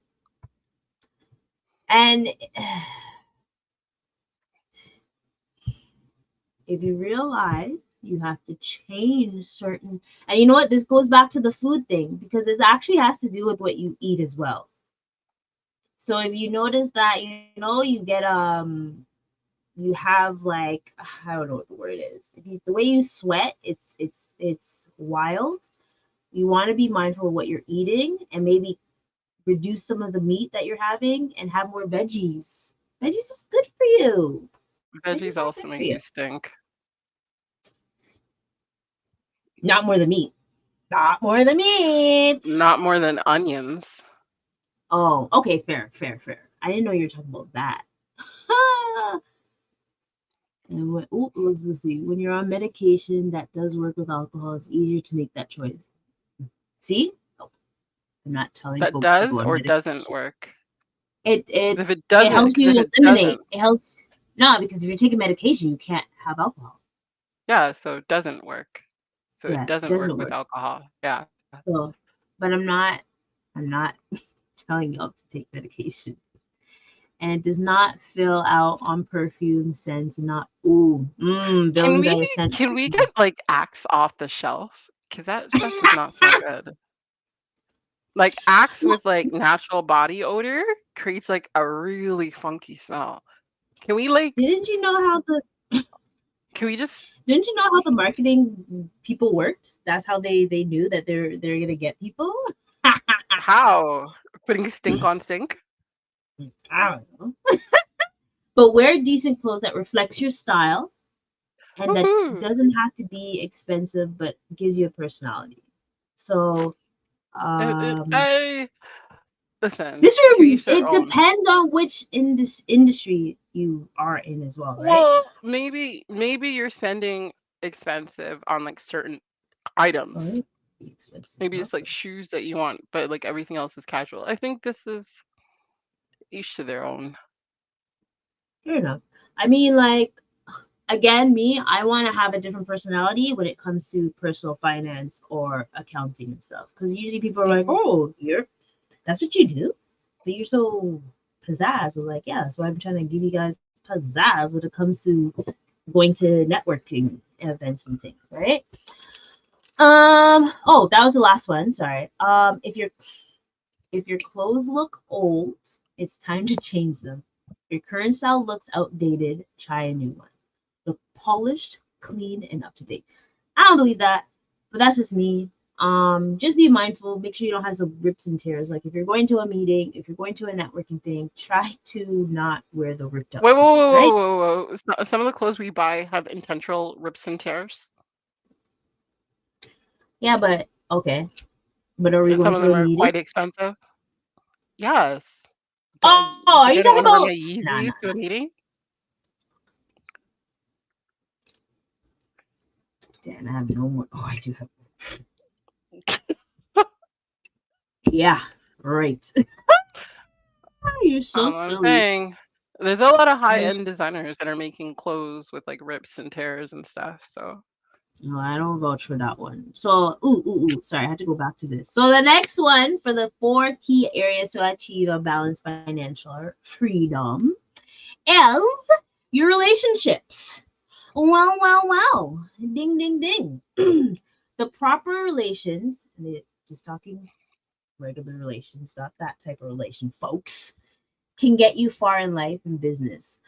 and if you realize you have to change certain, and you know what, this goes back to the food thing because it actually has to do with what you eat as well. So if you notice that you get you have like, I don't know what the word is, the way you sweat, it's wild. You want to be mindful of what you're eating and maybe reduce some of the meat that you're having and have more veggies. Veggies is good for you. Veggies Veggies are also good for make you. you stink. Not more than meat. Not more than meat. Not more than onions. Oh, okay, fair, fair, fair. I didn't know you were talking about that. And when, ooh, let's see. When you're on medication that does work with alcohol, it's easier to make that choice. See? Oh, I'm not telling That folks to go does on or doesn't medication. work. It Because it if it it doesn't, helps because if you it eliminate. doesn't, It helps no, because if you're taking medication, you can't have alcohol. yeah, so it doesn't work. So it Yeah, it doesn't work doesn't with work. alcohol. Yeah. So, but I'm not telling y'all to take medication. And it does not fill out on perfume scents and not Can building we better scent. can we get like Axe off the shelf? Because that stuff does not smell good. Like Axe Well, with like natural body odor creates like a really funky smell. Can we like didn't you know how the can we just didn't you know how the marketing people worked? That's how they knew that they're gonna get people. how? Putting stink on stink? I don't know. But wear decent clothes that reflects your style and that Woohoo. doesn't have to be expensive but gives you a personality. So I listen, this to room each their it own. depends on which industry you are in as well, right? Well, maybe you're spending expensive on like certain items. Oh, expensive. Maybe it's like Awesome. shoes that you want, but like everything else is casual. I think this is each to their own. Fair enough. I mean, like, again, me, I want to have a different personality when it comes to personal finance or accounting and stuff. Because usually people are like, Mhm. oh, that's what you do? But you're so pizzazz. I'm like, yeah, that's why I'm trying to give you guys pizzazz when it comes to going to networking events and things, right? Oh, that was the last one. Sorry. If your clothes look old, it's time to change them. If your current style looks outdated, try a new one. Look polished, clean, and up to date. I don't believe that, but that's just me. Just be mindful. Make sure you don't have some rips and tears. Like if you're going to a meeting, if you're going to a networking thing, try to not wear the ripped up Wait, whoa, tees, whoa, whoa, right? whoa, whoa. Some of the clothes we buy have intentional rips and tears, Yeah, but okay. But are we and going some of to them a are meeting? quite expensive. Yes. Oh, You are think you I don't talking want to bring a about? Nah, Yeezy nah, to a meeting? damn, I have no more. Oh, I do have. Yeah, right. You're so I'm silly. saying there's a lot of I high-end designers that are making clothes with like rips and tears and stuff. So no, I don't vouch for that one. So, sorry, I had to go back to this. So the next one for the 4 key areas to achieve a balanced financial freedom is your relationships. Wow. Ding, ding, ding. The proper relations, just talking regular relations, not that type of relation, folks, can get you far in life and business.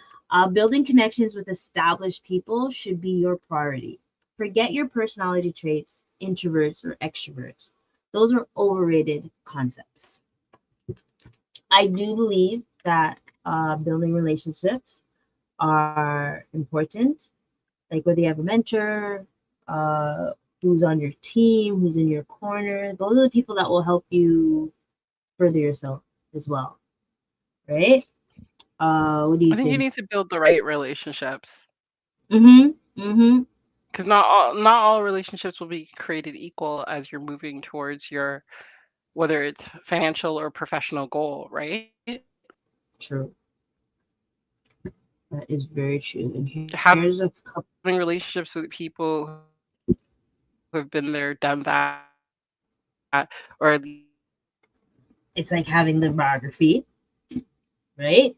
Building connections with established people should be your priority. Forget your personality traits, introverts or extroverts. Those are overrated concepts. I do believe that building relationships are important. Like whether you have a mentor, uh, who's on your team, who's in your corner, those are the people that will help you further yourself as well, right? What do I you think you think? need to build the right relationships Mhm. Mhm. because not all relationships will be created equal as you're moving towards your whether it's financial or professional goal, right? True. That is very true. And Having here's a couple. relationships with people who have been there, done that, or at least It's like having the biography, right?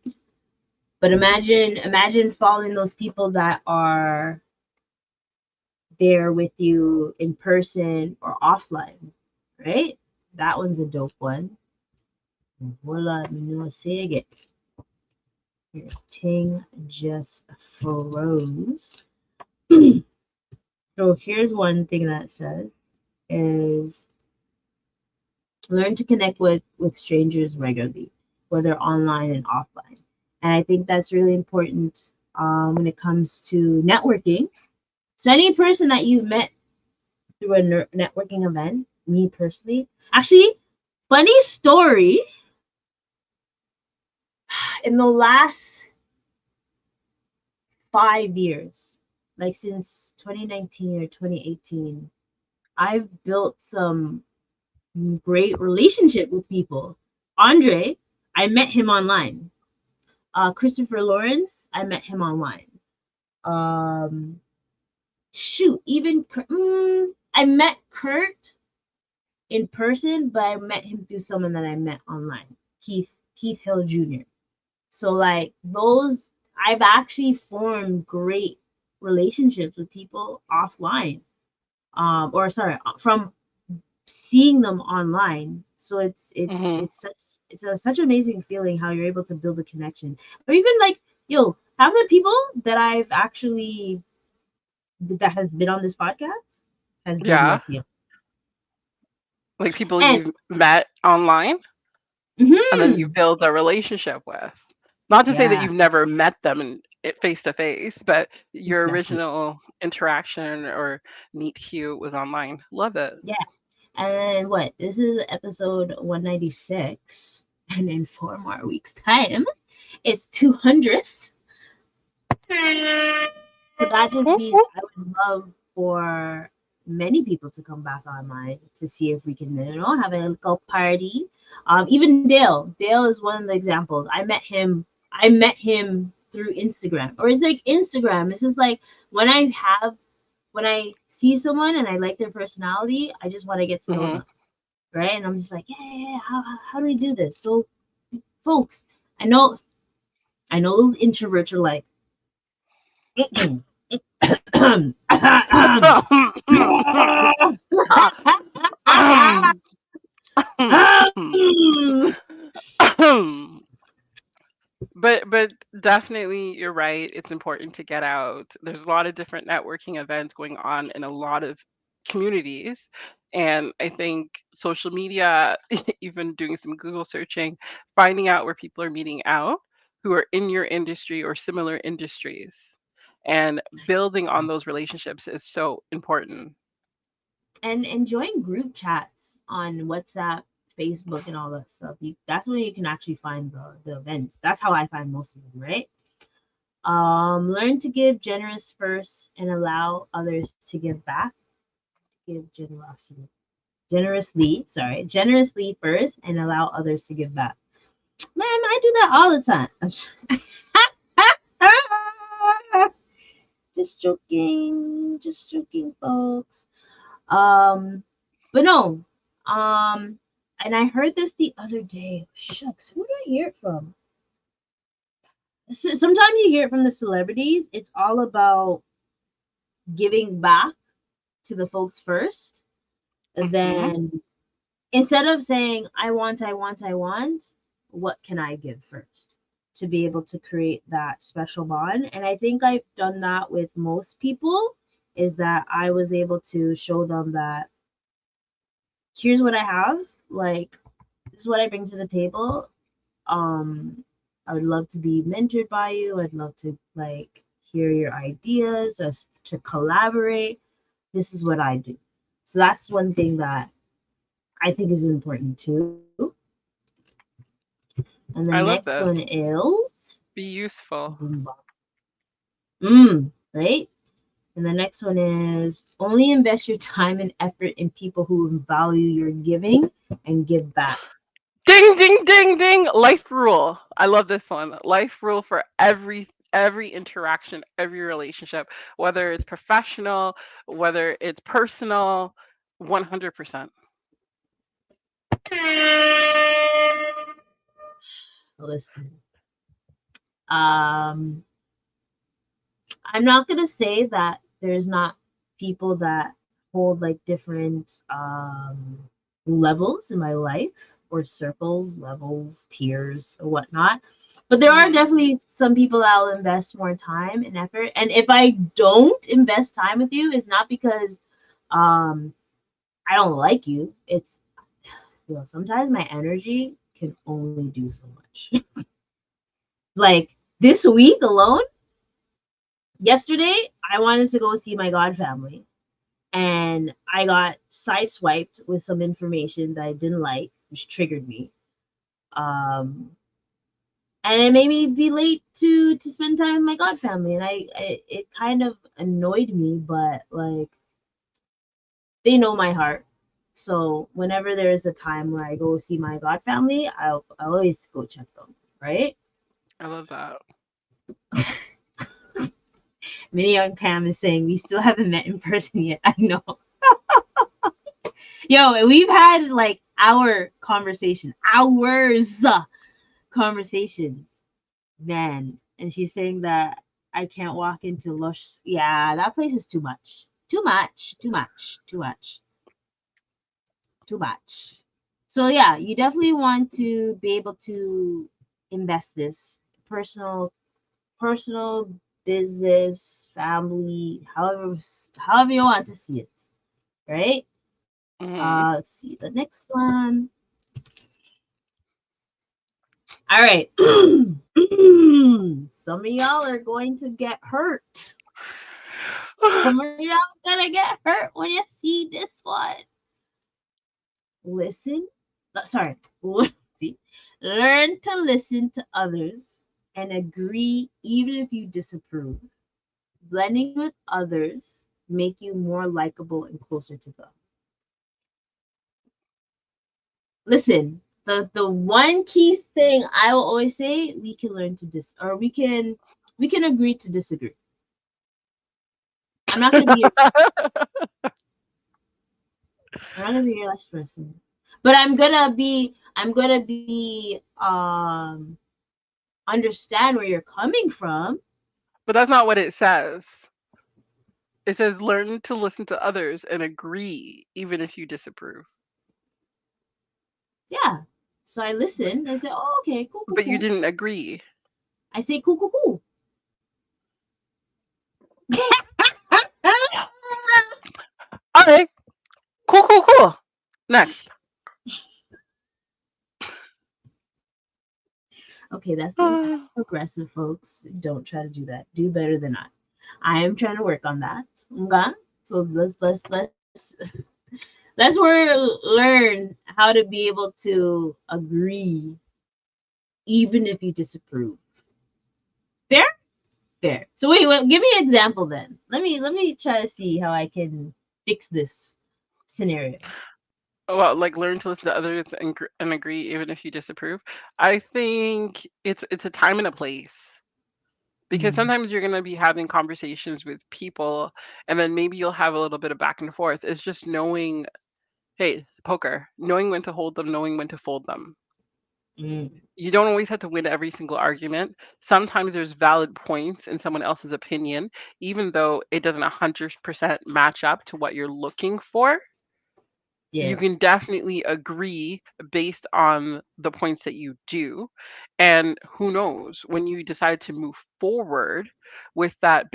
But imagine following those people that are there with you in person or offline, right? That one's a dope one. Voila, say again. Your ting just froze. So here's one thing that says is learn to connect with strangers regularly, whether online and offline. And I think that's really important when it comes to networking. So any person that you've met through a networking event, me personally. Actually, funny story, in the last 5 years, like since 2019 or 2018, I've built some great relationship with people. Andre, I met him online. Christopher Lawrence, I met him online. Um, shoot, even I met Kurt in person, but I met him through someone that I met online, Keith Hill Jr. So like those, I've actually formed great relationships with people offline. Or sorry, from seeing them online. So Hmm. such an amazing feeling how you're able to build a connection. Or even like, yo, have the people that I've actually that has been on this podcast has been Yeah. lesbian. Like people And you've met online and then you mhm, build a relationship with. Not to say that yeah, you've never met them in it face to face, but your exactly. original interaction or meet cute was online. Love it. Yeah. And then what? This is episode 196. And in 4 more weeks' time, it's 200th. So that just Whoop, means whoop. I would love for many people to come back online to see if we can, have a little party. Even Dale. Dale is one of the examples. I met him through Instagram. Or it's like Instagram. It's just like when I see someone and I like their personality, I just want to get to know Mhm. them. Right? And I'm just like, yeah. How do we do this? So folks, I know those introverts are like, mm-mm. But definitely you're right. It's important to get out. There's a lot of different networking events going on in a lot of communities. And I think social media, even doing some Google searching, finding out where people are meeting out who are in your industry or similar industries and building on those relationships is so important. And join group chats on WhatsApp, Facebook, and all that stuff. That's where you can actually find the events. That's how I find most of them, right? Learn to give generous first and allow others to give back. Give generously first and allow others to give back. Man, I do that all the time. Just joking, folks. Um, but no, and I heard this the other day. Shucks, who did I hear it from? So, sometimes you hear it from the celebrities. It's all about giving back to the folks first. Hmm. Then instead of saying, I want, what can I give first? To be able to create that special bond. And I think I've done that with most people, is that I was able to show them that here's what I have. Like, this is what I bring to the table. Um, I would love to be mentored by you. I'd love to like hear your ideas, us to collaborate. This is what I do. So that's one thing that I think is important too. And the I next love one this. is Be useful. right? And the next one is only invest your time and effort in people who value your giving and give back. Ding, ding, ding, ding. Life rule. I love this one. Life rule for every interaction, every relationship, whether it's professional, whether it's personal, 100%. Listen, um, I'm not gonna say that there's not people that hold like different levels in my life, or circles, levels, tiers, or whatnot. But there are Hmm. definitely some people that will invest more time and effort. And if I don't invest time with you, it's not because um I don't like you. It's, sometimes my energy can only do so much. Like this week alone, yesterday I wanted to go see my god family. and I got sideswiped with some information that I didn't like, which triggered me. Um, and it made me be late to spend time with my god family, and it kind of annoyed me, but like they know my heart. So whenever there is a time where I go see my god family, I always go check them, right? I love that. Mini Young Pam is saying we still haven't met in person yet. I know. Yo, and we've had like hours conversations, man. And she's saying that I can't walk into Lush. Yeah, that place is too much. Too much. Too much. Too much. Too much. So yeah, you definitely want to be able to invest this personal, personal, business, family, however you want to see it, right? Hmm. Let's see the next one. All right. Some of y'all are going to get hurt. Some of y'all gonna get hurt when you see this one. Listen. Sorry. See. Learn to listen to others and agree even if you disapprove. Blending with others make you more likable and closer to them. Listen, the one key thing I will always say, we can learn to or we can agree to disagree. I'm not gonna be your I'm not gonna be your last person. But I'm gonna be understand where you're coming from. But that's not what it says. It says learn to listen to others and agree, even if you disapprove. Yeah. So I listened. I said, oh, okay, cool, cool, But you cool. didn't agree. I say cool, cool, cool. All right. Cool, cool, cool. Next. Okay, that's being aggressive, folks. Don't try to do that. Do better than I. I am trying to work on that. Okay. So let's learn how to be able to agree even if you disapprove. Fair? Fair. So wait, give me an example then. Let me try to see how I can fix this scenario. Well, like learn to listen to others and agree, even if you disapprove. I think it's a time and a place. Because Mm, sometimes you're going to be having conversations with people, and then maybe you'll have a little bit of back and forth. It's just knowing, hey, poker, knowing when to hold them, knowing when to fold them. mm, You don't always have to win every single argument. Sometimes there's valid points in someone else's opinion, even though it doesn't 100% match up to what you're looking for. You yeah. can definitely agree based on the points that you do. And who knows, when you decide to move forward with that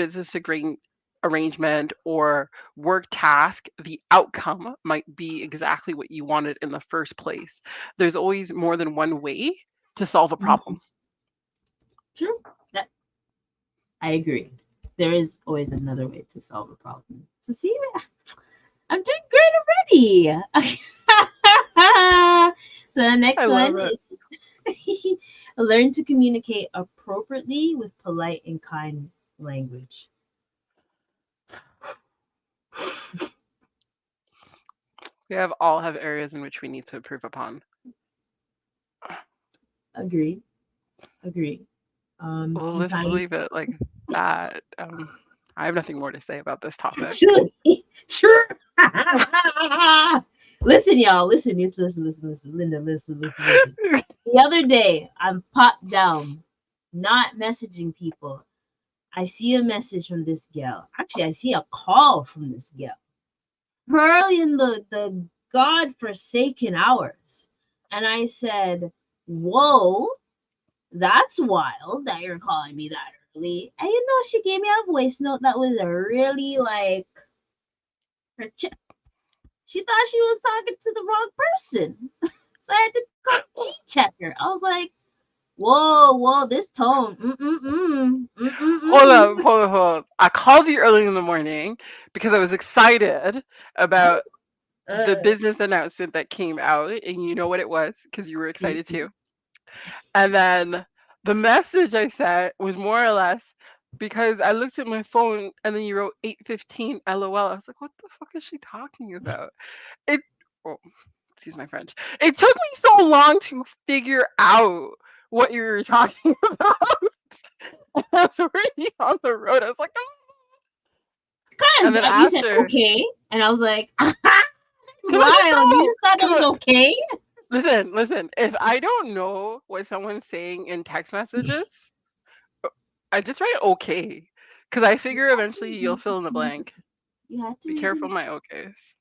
arrangement or work task, the outcome might be exactly what you wanted in the first place. There's always more than one way to solve a Mhm. problem. True. That I agree. There is always another way to solve a problem. So see, I'm doing great already. So the I next love one it. is learn to communicate appropriately with polite and kind language. We have all have areas in which we need to improve upon. Agree. Agree. Well, let's Sometimes leave it like that. I have nothing more to say about this topic. actually, true. Listen, y'all. Listen. Linda, listen. The other day, I'm popped down, not messaging people. I see a message from this gal. Actually, I see a call from this gal. Early in the god-forsaken hours. And I said, whoa, that's wild that you're calling me that early. And she gave me a voice note that was really like her she thought she was talking to the wrong person. So I had to come G check her. I was like, Whoa, this tone. Hold Mm-mm-mm. up, hold up, hold up. I called you early in the morning because I was excited about the Uh, business announcement that came out, and you know what it was because you were see, excited see. too. And then the message I sent was more or less because I looked at my phone and then you wrote 8:15 LOL. I was like, what the fuck is she talking about? It oh, excuse my French. It took me so long to figure out what you were talking about. I was already on the road. I was like, and Cause then you said after, okay, and I was like, that's because I didn't wild. You know. just thought it was Because okay. listen. If I don't know what someone's saying in text messages, I just write okay. Because I You figure had to eventually you'll read fill in the between. blank. You had to Be read careful in. my okays.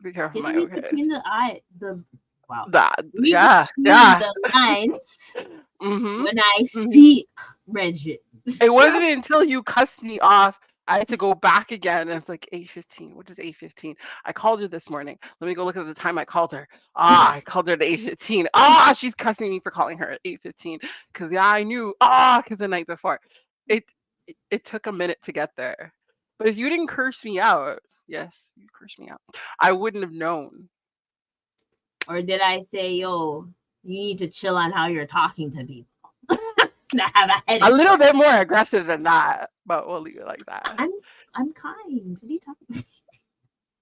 Be careful You had to my read okays. between the eye. The wow. That Read yeah between yeah. the lines Mhm. when I Mhm. speak, Bridget. It wasn't until you cussed me off, I had to go back again, and it's like 8:15. What is 8:15? I called her this morning. Let me go look at the time I called her. Ah, I called her at 8:15. Ah, she's cussing me for calling her at 8:15 because yeah, I knew. Ah, because the night before, it it took a minute to get there. But if you didn't curse me out, yes, you cursed me out. I wouldn't have known. Or did I say, yo, you need to chill on how you're talking to people? I have a A headache. little bit more aggressive than that, but we'll leave it like that. I'm I'm kind. What are you talking?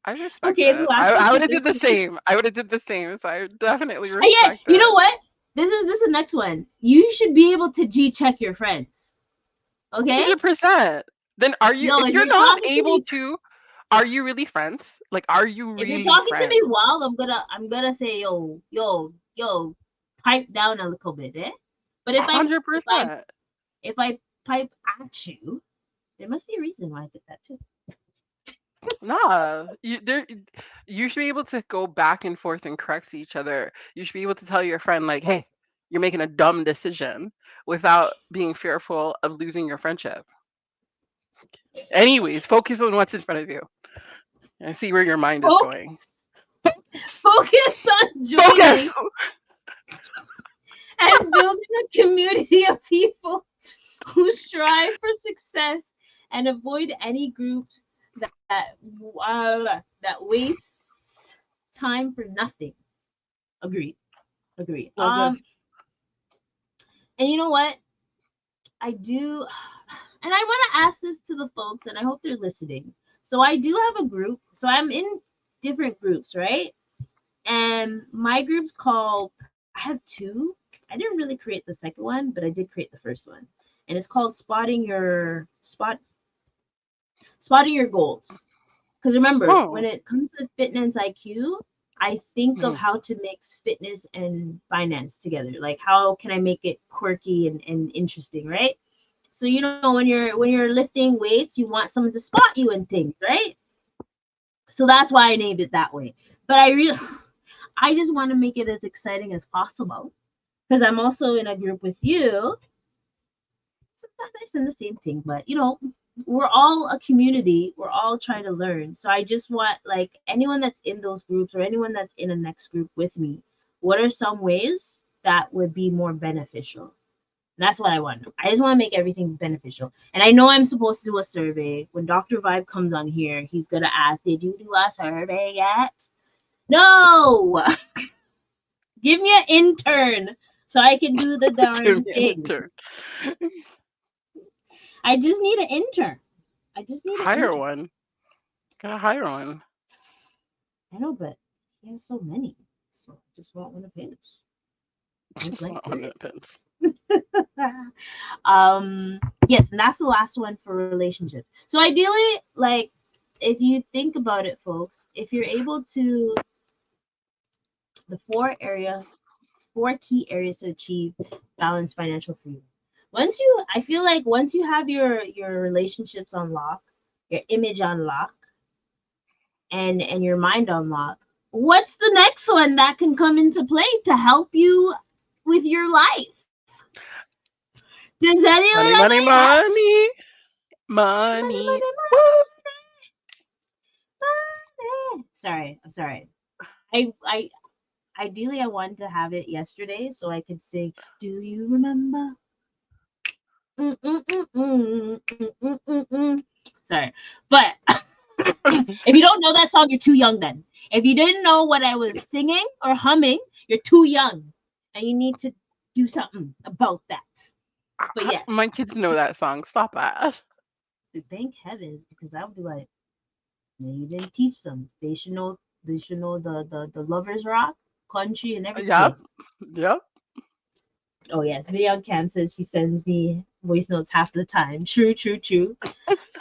I respect Okay, the it. last one I for would have did this the week. same. I would have did the same. So I definitely Yeah, respect you know it. what? This is the next one. You should be able to G check your friends. Okay? 100%. Then are you, Yo, if if you're you're not talking to able me, to, are you really friends? Like, are you if you're really talking to me friends? wild, I'm gonna say, yo, pipe down a little bit, eh? But if I 100%. if I pipe at you, there must be a reason why I did that too. Nah, you should be able to go back and forth and correct each other. You should be able to tell your friend, like, hey, you're making a dumb decision without being fearful of losing your friendship. Anyways, focus on what's in front of you and see where your mind is going. Focus, focus on joining Focus! and building a community of people who strive for success and avoid any groups that wastes time for nothing. Agreed. Agreed. Love this. And you know what? I do, and I want to ask this to the folks, and I hope they're listening. So I do have a group. So I'm in different groups, right? And my group's called. I have two. I didn't really create the second one, but I did create the first one, and it's called spotting your goals. Because remember, when Oh. it comes to fitness IQ, I think of Mhm. how to mix fitness and finance together. Like how can I make it quirky and interesting, right? So when you're lifting weights, you want someone to spot you in things, right? So that's why I named it that way. But I just want to make it as exciting as possible because I'm also in a group with you. Sometimes I send the same thing, but we're all a community. We're all trying to learn. So I just want like anyone that's in those groups or anyone that's in a next group with me, what are some ways that would be more beneficial? That's what I want. I just want to make everything beneficial. And I know I'm supposed to do a survey. When Dr. Vibe comes on here, he's gonna ask, "Did you do a survey yet?" No. Give me an intern so I can do the Give darn me an thing. intern. I just need an intern. I just need an Hire intern. one. Gotta hire one. I know, but he has so many. So I just want one of his. Point Just blank not on period. that pin. um yes, and that's the last one for relationships. So ideally, like if you think about it, folks, if you're able to the four key areas to achieve balanced financial freedom. I feel like once you have your relationships on lock, your image on lock, and your mind on lock, what's the next one that can come into play to help you with your life? Does anyone have Money, a money, yes? money. Money, Money. money, Woo! money, money. Sorry, I'm sorry. I ideally I wanted to have it yesterday so I could sing "Do You Remember?" Sorry, but if you don't know that song, you're too young. Then, if you didn't know what I was singing or humming, you're too young, and you need to do something about that. But yes, My kids know that song. Stop that. thank heavens, because I would be like, no, you didn't teach them. They should know. They should know the lovers rock, country, and everything. Yep. Yep. Oh yes, Video Cam says she sends me voice notes half the time. True, true, true.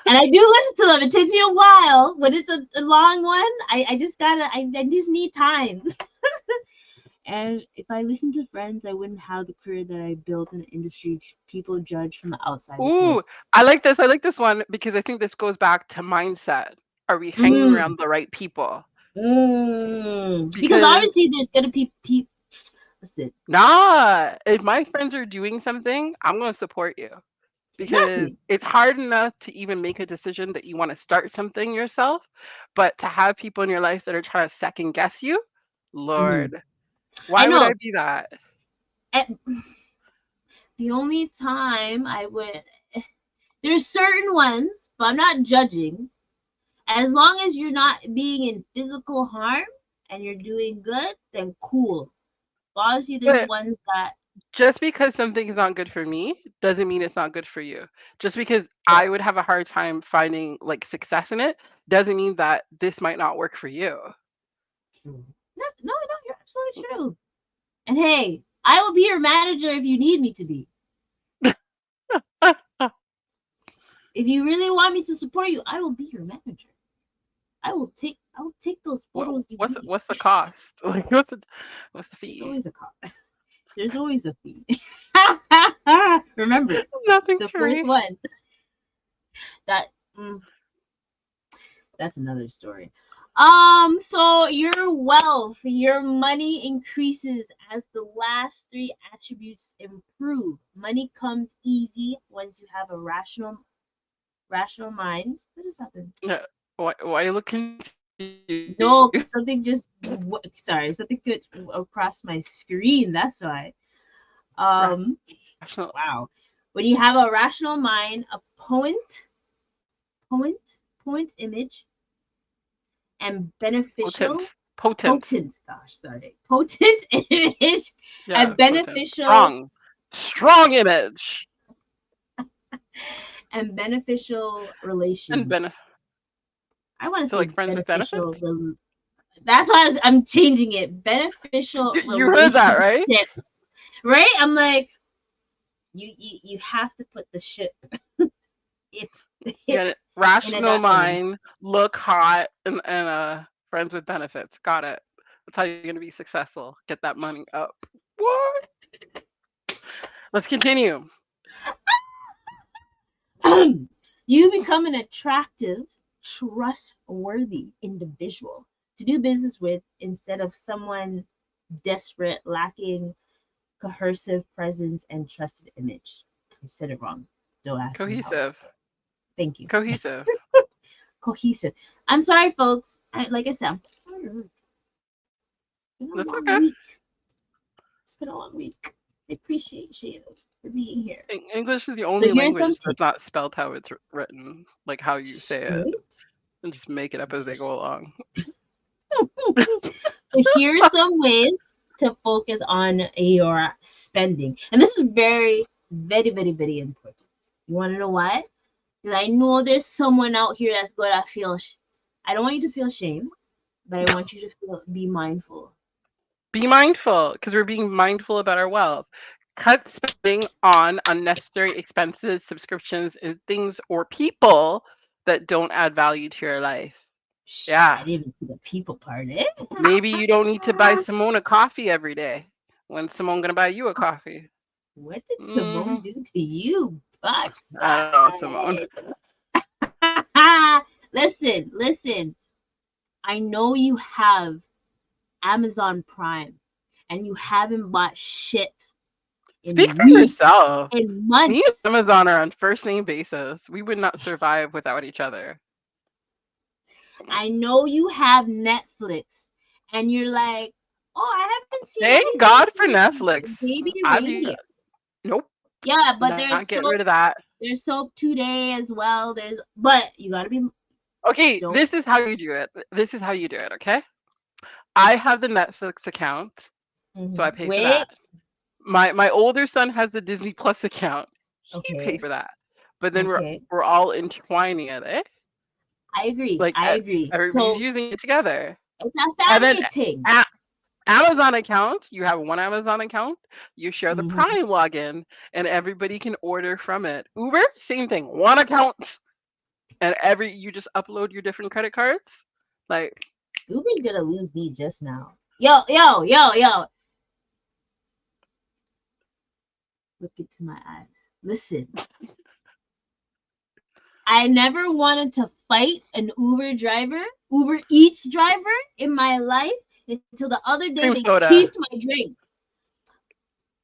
And I do listen to them. It takes me a while. When it's a long one, I just gotta I just need time. And if I listened to friends, I wouldn't have the career that I built in the industry people judge from the outside Ooh, influence. I like this. I like this one because I think this goes back to mindset. Are we hanging Mm, around the right people? because Because obviously there's gonna be people. Listen, nah, if my friends are doing something, I'm gonna support you. Because exactly. it's hard enough to even make a decision that you want to start something yourself, but to have people in your life that are trying to second guess you, Mm. Lord, I why would I know. be that? At the only time I would, there's certain ones, but I'm not judging. As long as you're not being in physical harm and you're doing good, then cool. But obviously, there's But ones that just because something is not good for me doesn't mean it's not good for you. Just because I correct. would have a hard time finding like success in it doesn't mean that this might not work for you. True. No, no, no, you're absolutely true. And hey, I will be your manager if you need me to be. If you really want me to support you, I will be your manager. I'll take those What photos you need. what's the cost? Like what's the There's fee? always a cost. There's always a fee. Remember, Nothing's the first free. one. That mm, that's another story. So your wealth, your money increases as the last three attributes improve. Money comes easy once you have a rational mind. What just happened? Yeah. Why you look confused? No, because something just sorry, something good across my screen. That's why. Um, Rational. wow. When you have a rational mind, a point image and beneficial Potent. Potent. potent, sorry, potent image and Yeah, potent. beneficial Strong. Strong image. relations. And I want to so say like friends with beneficial benefits? that's why I'm changing it. Beneficial You heard that, right? relationships. Right? I'm like, you have to put the ship if You got it. in a Rational dialogue. mind, look hot, and friends with benefits. Got it. That's how you're gonna be successful. Get that money up. What? Let's continue. You become an attractive, trustworthy individual to do business with instead of someone desperate, lacking cohesive presence and trusted image. I said it wrong. Don't ask me how. Cohesive. Thank you. Cohesive. Cohesive. I'm sorry, folks. Like I said, I'm tired. It's been a That's long okay. week. It's been a long week. I appreciate Shana for being here. English is the So only here's some language tips. that's not spelled how it's written, like how you say it, Right? and just make it up as they go along. So here are some ways to focus on your spending. And this is very, very, very, very important. You want to know why? Because I know there's someone out here that's going to feel, I don't want you to feel shame, but I want you to be mindful. Be mindful because we're being mindful about our wealth. Cut spending on unnecessary expenses, subscriptions, and things or people that don't add value to your life. I Yeah. didn't see the people part, eh? Maybe you don't need to buy Simone a coffee every day when Simone gonna buy you a coffee. What did Hmm. Simone do to you, I don't know, Simone. Buckside? Listen. I know you have Amazon Prime and you haven't bought shit Speak in for weeks, yourself. in Me and months. Amazon are on first name basis. We would not survive without each other. I know you have Netflix and you're like, Oh, I haven't seen Thank anything God for from Netflix. baby I'd be reindeer. nope, Yeah, but not getting rid of that. there's soap today as well. But you gotta be Okay, don't. this is how you do it. This is how you do it, okay? I have the Netflix account, so I pay for Wait. that. My older son has the Disney Plus account. He pays Okay. for that. But then Okay. we're all intertwining it, eh? I agree. Like I agree. everybody's So using it together. it's a And then family thing. Amazon account, you have one Amazon account, you share the Hmm. Prime login, and everybody can order from it. Uber, same thing, one account, and you just upload your different credit cards. Like, Uber's gonna lose me just now. Yo, yo, yo, yo. Look into my eyes. Listen, I never wanted to fight an Uber Eats driver in my life until the other day cream they thieved soda. my drink.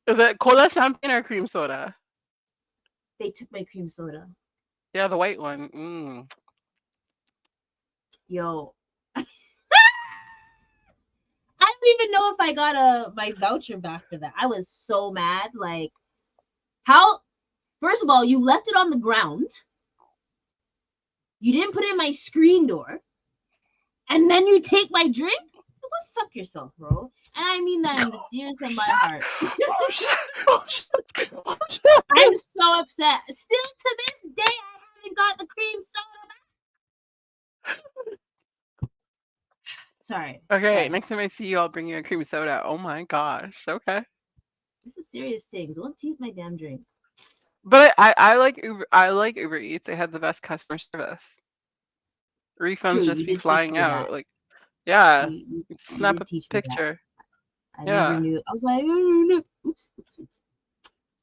Is it cola, champagne, or cream soda? They took my cream soda. Yeah, the white one. Mm. Yo, I don't even know if I got my voucher back for that. I was so mad. Like, how? First of all, you left it on the ground. You didn't put it in my screen door, and then you take my drink. Go suck yourself, bro. And I mean that in the dearest of my heart. Oh shit! Oh shit! Oh shit! I'm so upset. Still to this day, I haven't got the cream soda back. Sorry, Okay, sorry. next time I see you, I'll bring you a cream soda. Oh my gosh. Okay. This is serious things. Don't tease my damn drink. But I like Uber. I like Uber Eats. They have the best customer service. True, Refunds you just be did teach flying me that. out. Like, yeah, You snap did a teach me that. picture. I never Yeah, knew. I was like, oh, no. Oops, oops, oops.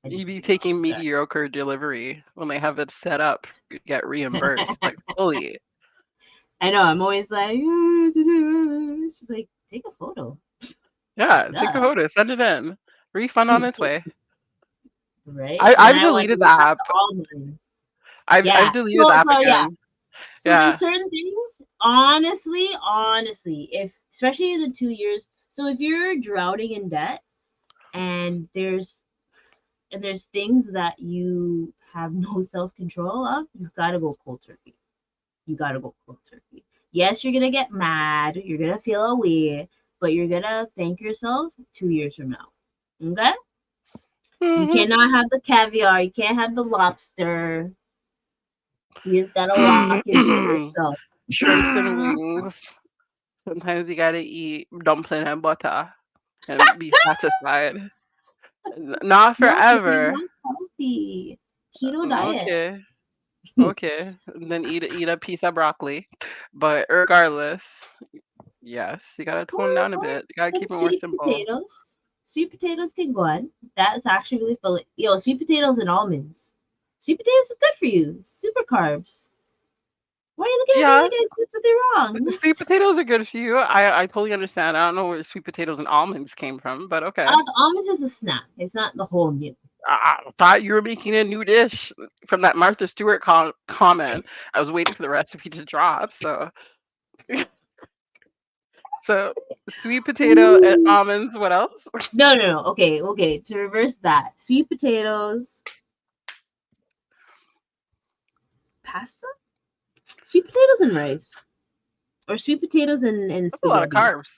I did you be something wrong. taking Sorry. mediocre delivery when they have it set up for you to get reimbursed like fully. I know. I'm always like, she's like, take a photo. Yeah, take a Duh, photo, send it in. Refund on its way. right? And then I've I want to deleted the look at app. the almond. I've Yeah. deleted the So, app so yeah. again. So there's Yeah. certain things, honestly, if especially in the 2 years. So if you're drowning in debt and there's things that you have no self control of, you gotta go cold turkey. You gotta go cold turkey. Yes, you're gonna get mad, you're gonna feel away, but you're gonna thank yourself 2 years from now. Okay? You cannot have the caviar, you can't have the lobster. You just gotta walk into it Mhm. yourself. Shrimps and wings. Sometimes you gotta eat dumpling and butter and be satisfied. Not No, because forever. that's healthy. Keto diet. Okay. Okay. And then eat a piece of broccoli. But regardless, yes, you gotta tone down a Or bit. You gotta and keep it more sweet simple. potatoes. Sweet potatoes can go on. That's actually really filling. Yo, sweet potatoes and almonds. Sweet potatoes is good for you. Super carbs. Why are you looking at me Yeah, like I did something wrong? sweet potatoes are good for you. I totally understand. I don't know where sweet potatoes and almonds came from, but okay. The almonds is a snack. It's not the whole meal. I thought you were making a new dish from that Martha Stewart comment. I was waiting for the recipe to drop. So sweet potato and Ooh. almonds. What else? No, no, no. Okay, okay. To reverse that, sweet potatoes, pasta, sweet potatoes and rice, or sweet potatoes and That's a lot of spaghetti. carbs.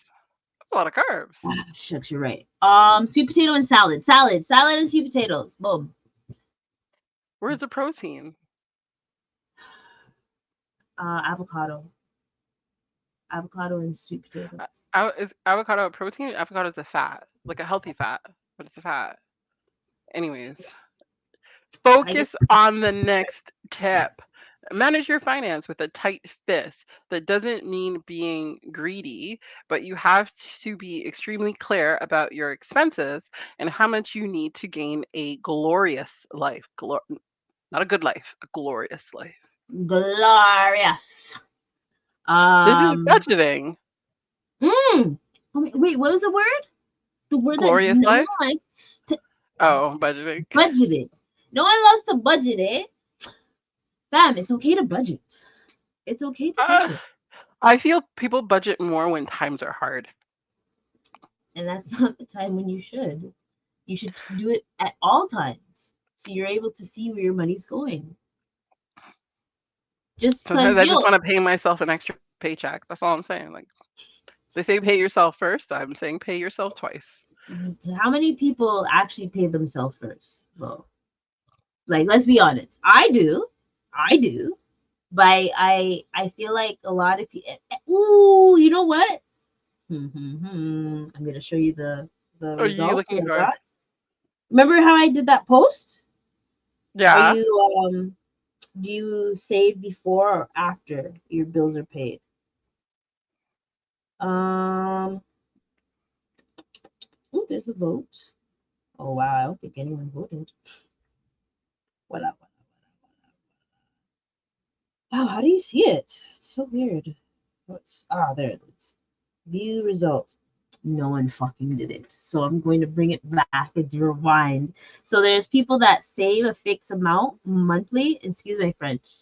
That's a lot of carbs. Ah, shucks, you're right. Sweet potato and salad and sweet potatoes. Boom. Where's the protein? Avocado, avocado and sweet potatoes. Is avocado a protein? Avocado is a fat, like a healthy fat, but it's a fat. Anyways, I guess focus on the next tip. Manage your finance with a tight fist. That doesn't mean being greedy, but you have to be extremely clear about your expenses and how much you need to gain a glorious life. Not a good life, a glorious life. glorious. This is Um. budgeting. Wait, what was the word? The word that Glorious no one life? likes to Oh, budgeting. budget it. No one loves to budget it. Fam, it's okay to budget. It's okay to Uh, budget. I feel people budget more when times are hard. and that's not the time when you should. You should do it at all times, so you're able to see where your money's going. Just Sometimes because, I just yo, want to pay myself an extra paycheck. That's all I'm saying. Like they say pay yourself first. I'm saying pay yourself twice. how many people actually pay themselves first? Well, like, let's be honest. I do, but I feel like a lot of people. Ooh, you know what? I'm gonna show you the Are you results looking that at I going? got. Remember how I did that post? Are Yeah. you do you save before or after your bills are paid? Um, oh, there's a vote. Oh wow, I don't think anyone voted. What up? Wow, how do you see it? It's so weird. There it is. View results. No one fucking did it. So I'm going to bring it back and rewind. So there's people that save a fixed amount monthly, excuse my French,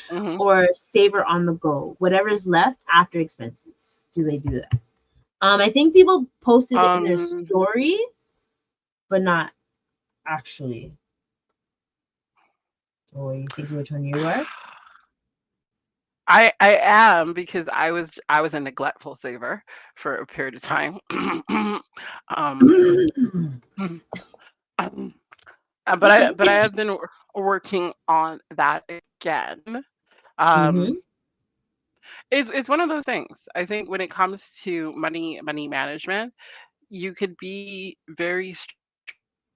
Hmm. or saver on the go. Whatever's left after expenses. Do they do that? I think people posted it in their Um, story, but not actually. Or you think which one you are? I am because I was a neglectful saver for a period of time. um, um, It's but I okay. but I have been working on that again. Mm-hmm. Um, it's one of those things. I think when it comes to money management, you could be very strict and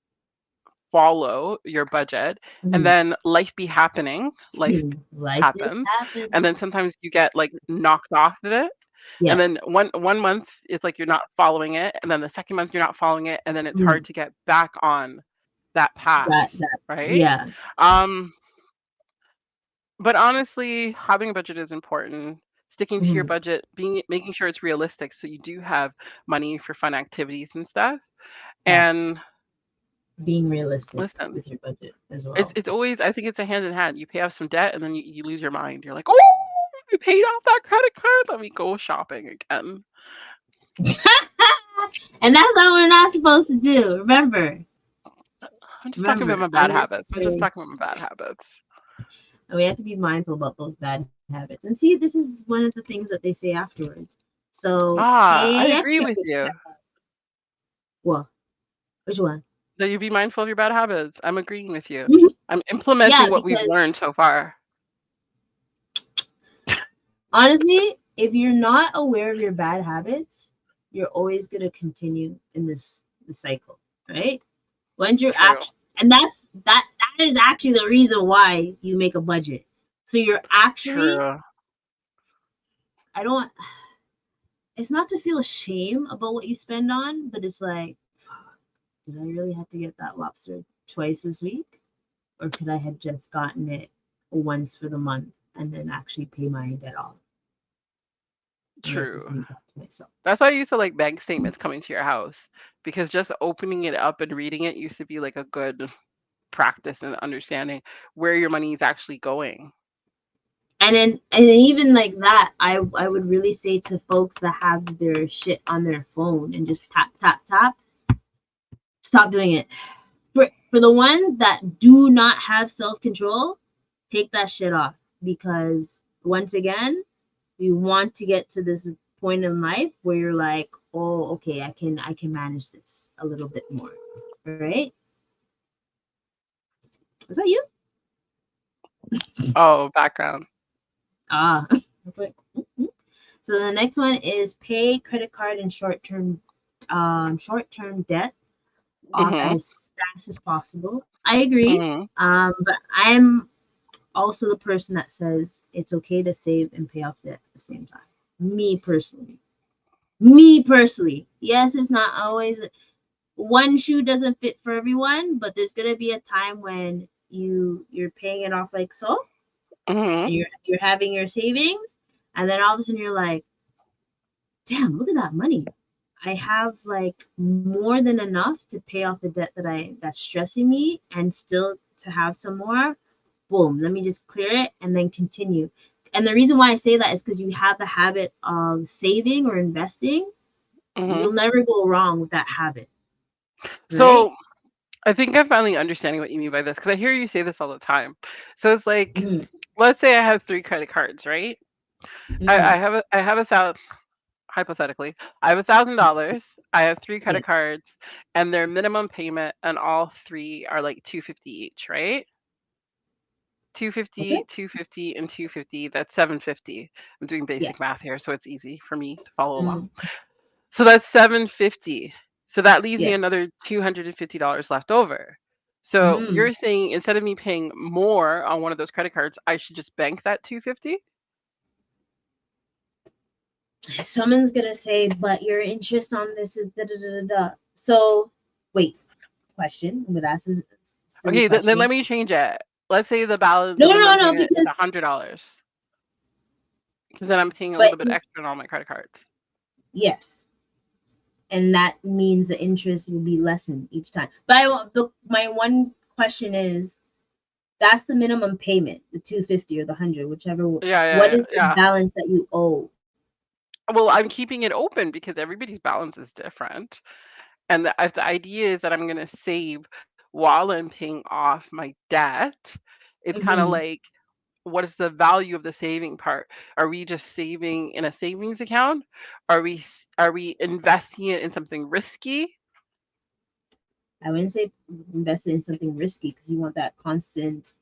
follow your budget, and then Mm-hmm. life be happening, life Life happens, is and then happening. sometimes you get like knocked off of it, and then Yes. one month it's like you're not following it, and then the second month you're not following it, and then it's hard Mm. to get back on that path, That right? yeah. Um, but honestly, having a budget is important. Sticking to your Mhm. budget, being making sure it's realistic so you do have money for fun activities and stuff. Facts. And Being realistic listen, with your budget as it's well. it's always I think it's a hand in hand. You pay off some debt and then you lose your mind. You're like, oh, you paid off that credit card. Let me go shopping again. And that's what we're not supposed to do. Remember, I'm just talking about remember, my bad habits. I'm just unnecessary. talking about my bad habits. And we have to be mindful about those bad habits. And see, this is one of the things that they say afterwards. So I pay agree extra with for you. that. Well, which one? That you be mindful of your bad habits. I'm agreeing with you. Mhm. I'm Yeah, implementing what we've because learned so far. honestly, if you're not aware of your bad habits, you're always gonna continue in the cycle, right? Once you're True. actually, and that is actually the reason why you make a budget. So you're actually, True. I don't, it's not to feel shame about what you spend on, but it's like, fuck, did I really have to get that lobster twice this week? Or could I have just gotten it once for the month and then actually pay my debt off? And this is True. me talking to myself. That's why I used to like bank statements coming to your house because just opening it up and reading it used to be like a good practice and understanding where your money is actually going. And then even like that, I would really say to folks that have their shit on their phone and just tap tap tap, stop doing it. For the ones that do not have self control, take that shit off because once again, you want to get to this point in life where you're like, oh, okay, I can manage this a little bit more, right? Is that you? Oh, background. Ah, that's like. Mm-hmm. So the next one is pay credit card and short term debt off Mhm. as fast as possible. I agree. Mhm. But I'm also the person that says it's okay to save and pay off debt at the same time. Me personally. Me personally. Yes, it's not always one shoe doesn't fit for everyone, but there's gonna be a time when you're paying it off like so, Mhm. and you're having your savings, and then all of a sudden you're like, damn, look at that money. I have like more than enough to pay off the debt that's stressing me and still to have some more. Boom, let me just clear it and then continue. And the reason why I say that is because you have the habit of saving or investing. Mhm. You'll never go wrong with that habit, right? So, I think I'm finally understanding what you mean by this because I hear you say this all the time. So it's like, Mm, let's say I have 3 credit cards, right? I mm, have a thou hypothetically, I have $1,000, I have 3 yeah. credit cards, and their minimum payment on all 3 are, like, 250 each, right? Okay. 250, 250, and 250, that's 750. I'm doing Yeah. basic math here, so it's easy for me to follow along. Mm, So that's 750. So that leaves me yeah. another $250 left over. So Mm. you're saying instead of me paying more on one of those credit cards, I should just bank that 250? Someone's gonna say, but your interest on this is da da da da da. So, wait. Question. I'm gonna ask a silly Okay, then question. let me change it. Let's say the No, no, minimum no, payment is because $100, because then I'm paying a but little bit extra on all my credit cards. yes, and that means the interest will be lessened each time. But my one question is, that's the minimum payment, the 250 or the 100, whichever. Yeah, yeah, What yeah, is the yeah. balance that you owe? Well, I'm keeping it open because everybody's balance is different. And the idea is that I'm going to save while I'm paying off my debt. It's kind of Hmm. like, what is the value of the saving part? Are we just saving in a savings account? Are we investing it in something risky? I wouldn't say invest in something risky because you want that constant.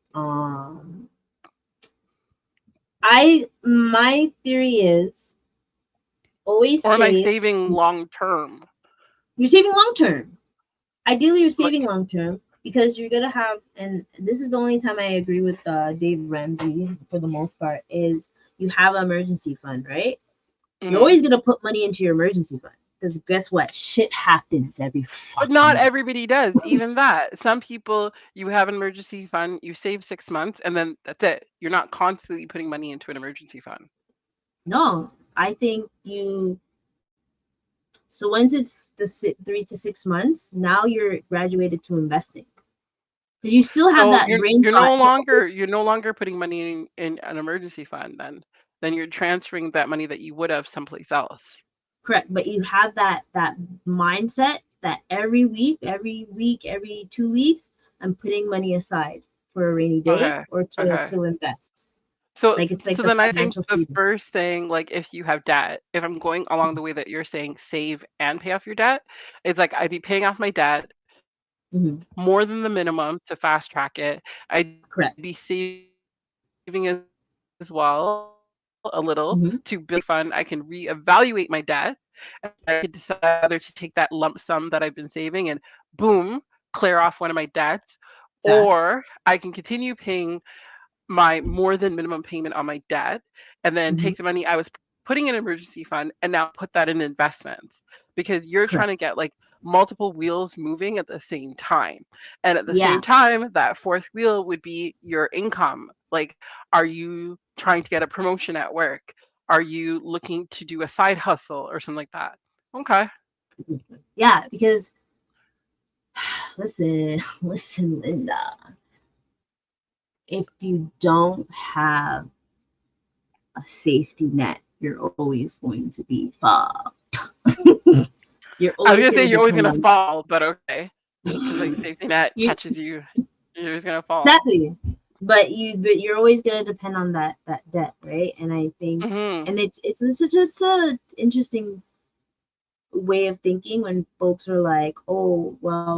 I my theory is always Or am I save. saving long term? You're saving long term. Ideally, you're Like, saving long term because you're gonna have, and this is the only time I agree with Dave Ramsey for the most part, is you have an emergency fund, right? You're mhm. always gonna put money into your emergency fund because guess what? Shit happens every But fucking not day. everybody does. Even that. Some people, you have an emergency fund, you save 6 months, and then that's it. You're not constantly putting money into an emergency fund. No, I think you. So once it's the 3 to 6 months, now you're graduated to investing because you still have So that brain thought. you're no longer putting money in an emergency fund then. Then you're transferring that money that you would have someplace else. Correct, but you have that mindset that every 2 weeks, I'm putting money aside for a rainy day Okay. or to Okay. invest. So Like it's like so the then I think financial the freedom. first thing, like if you have debt, if I'm going along the way that you're saying save and pay off your debt, it's like I'd be paying off my debt Hmm. more than the minimum to fast track it. I'd be Correct. saving as well a little to build a rainy fund. I can reevaluate my debt and I could decide whether to take that lump sum that I've been saving and boom, clear off one of my debts, or Facts. I can continue paying my more than minimum payment on my debt and then Hmm. take the money I was putting in an emergency fund and now put that in investments because you're trying Correct. to get like multiple wheels moving at the same time. And at the Yeah. same time, that fourth wheel would be your income. Like, are you trying to get a promotion at work? Are you looking to do a side hustle or something like that? Okay. Yeah. Because listen, listen, Linda. If you don't have a safety net, you're always going to be fucked. You're I was always gonna going say to you're always depend gonna on fall, but okay. Because like safety net you. catches you, you're just gonna fall. Exactly. But you're always gonna depend on that debt, right? And I think, Hmm. and it's a interesting way of thinking when folks are like, oh well,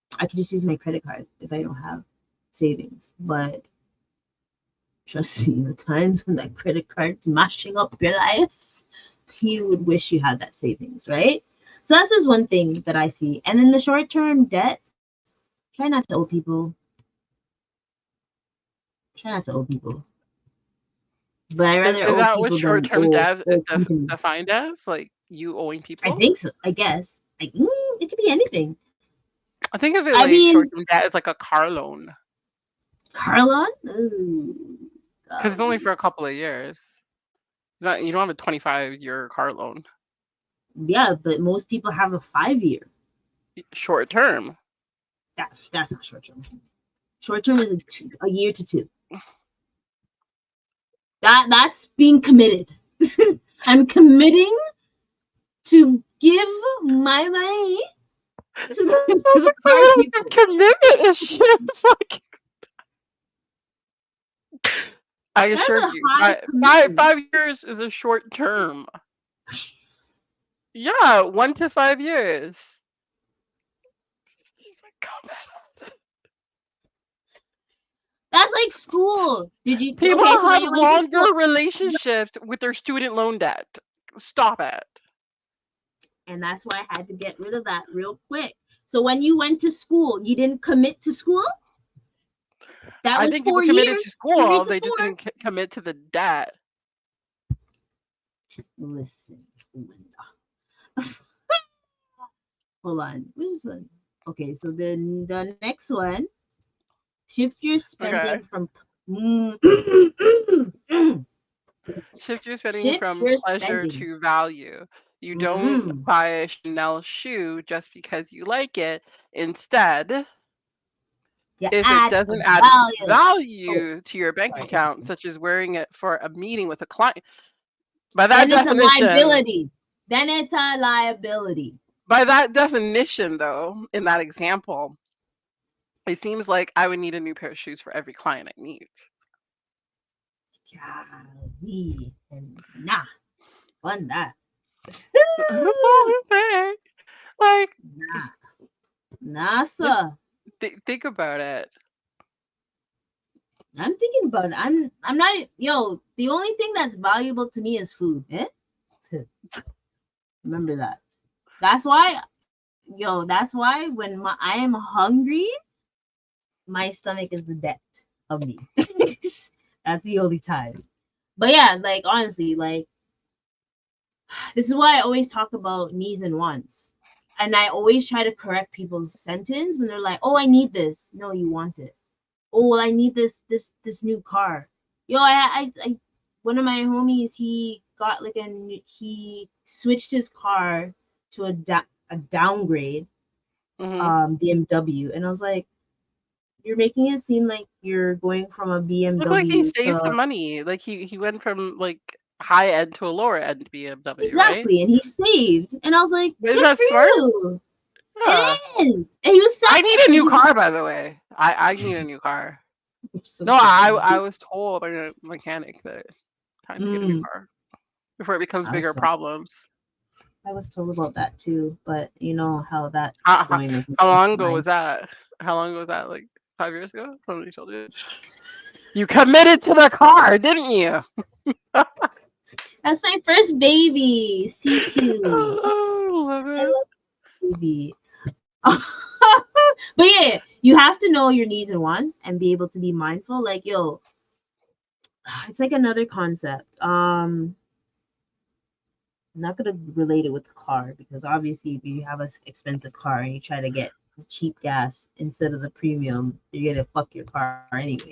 I could just use my credit card if I don't have savings. But trust me, the times when that credit card's mashing up your life, you would wish you had that savings, right? So that's just one thing that I see. And in the short term debt, try not to owe people. Try not to owe people. But I rather Is owe that what people than short-term debt is owe company. defined as? Like you owing I people? think so. I guess. Like it could be anything. I think of it I like mean, short-term debt is like a car loan Carlon. Ooh, because it's only golly. for a couple of years. You don't have a 25-year car loan. Yeah, but most people have a 5 year. Short term. That's not short term. Short term is a year to two. That's being committed. I'm committing to give my money to That to sounds the like some poor real people. commitment issues. Like, I That's assure a you, high five commitment. 5 years is a short term. Yeah, 1 to 5 years. He's like, come on. That's like school. Did you People okay? So when have you went to longer school, relationships with their student loan debt. Stop it. and that's why I had to get rid of that real quick. So when you went to school, you didn't commit to school. That I was think people 4 years. committed to Commit school, to they just four. didn't commit to the debt. Listen, Linda. Hold on. Which is one? Okay, so then the next one, shift your Okay. spending from Shift your spending shift from your pleasure spending. to value. You don't Mm. buy a Chanel shoe just because you like it. Instead, You if it add a doesn't add value. Oh, value to your bank sorry. account, such as wearing it for a meeting with a client, by that Then it's a definition, liability. Then it's a liability. by that definition, though, in that example, it seems like I would need a new pair of shoes for every client I meet. Golly. And nah, on that. That's all I'm saying. Like, Nah. Nah, just sir. think about it. I'm thinking about it. I'm not yo, the only thing that's valuable to me is food. Eh? Remember that. That's why that's why when I am hungry, my stomach is the debt of me. That's the only time. But yeah, like honestly, like this is why I always talk about needs and wants. And I always try to correct people's sentence when they're like, "Oh, I need this." No, you want it. Oh, well, I need this new car. Yo, I one of my homies, he got like he switched his car to a downgrade Hmm. BMW, and I was like, you're making it seem like you're going from a Look like he BMW saved some to money. Like he went from like high end to a lower end BMW, right? exactly, and he saved, and I was like, But isn't good that for smart? you. It Yeah. is, and he was I sad need a because new he's car, by the way. I need a new car. so No, I confused. was told by a mechanic that time to get a new Mm, car before it becomes I was bigger told problems. I was told about that too, but you know how that's How, how, going with how me. long ago My was that? How long ago was that? Like 5 years ago? Somebody told you. You committed to the car, didn't you? that's my first baby, CQ. Oh, love I it. love baby. But yeah, you have to know your needs and wants and be able to be mindful. Like, yo, it's like another concept. I'm not gonna relate it with the car because obviously if you have an expensive car and you try to get cheap gas instead of the premium, you're gonna fuck your car anyways.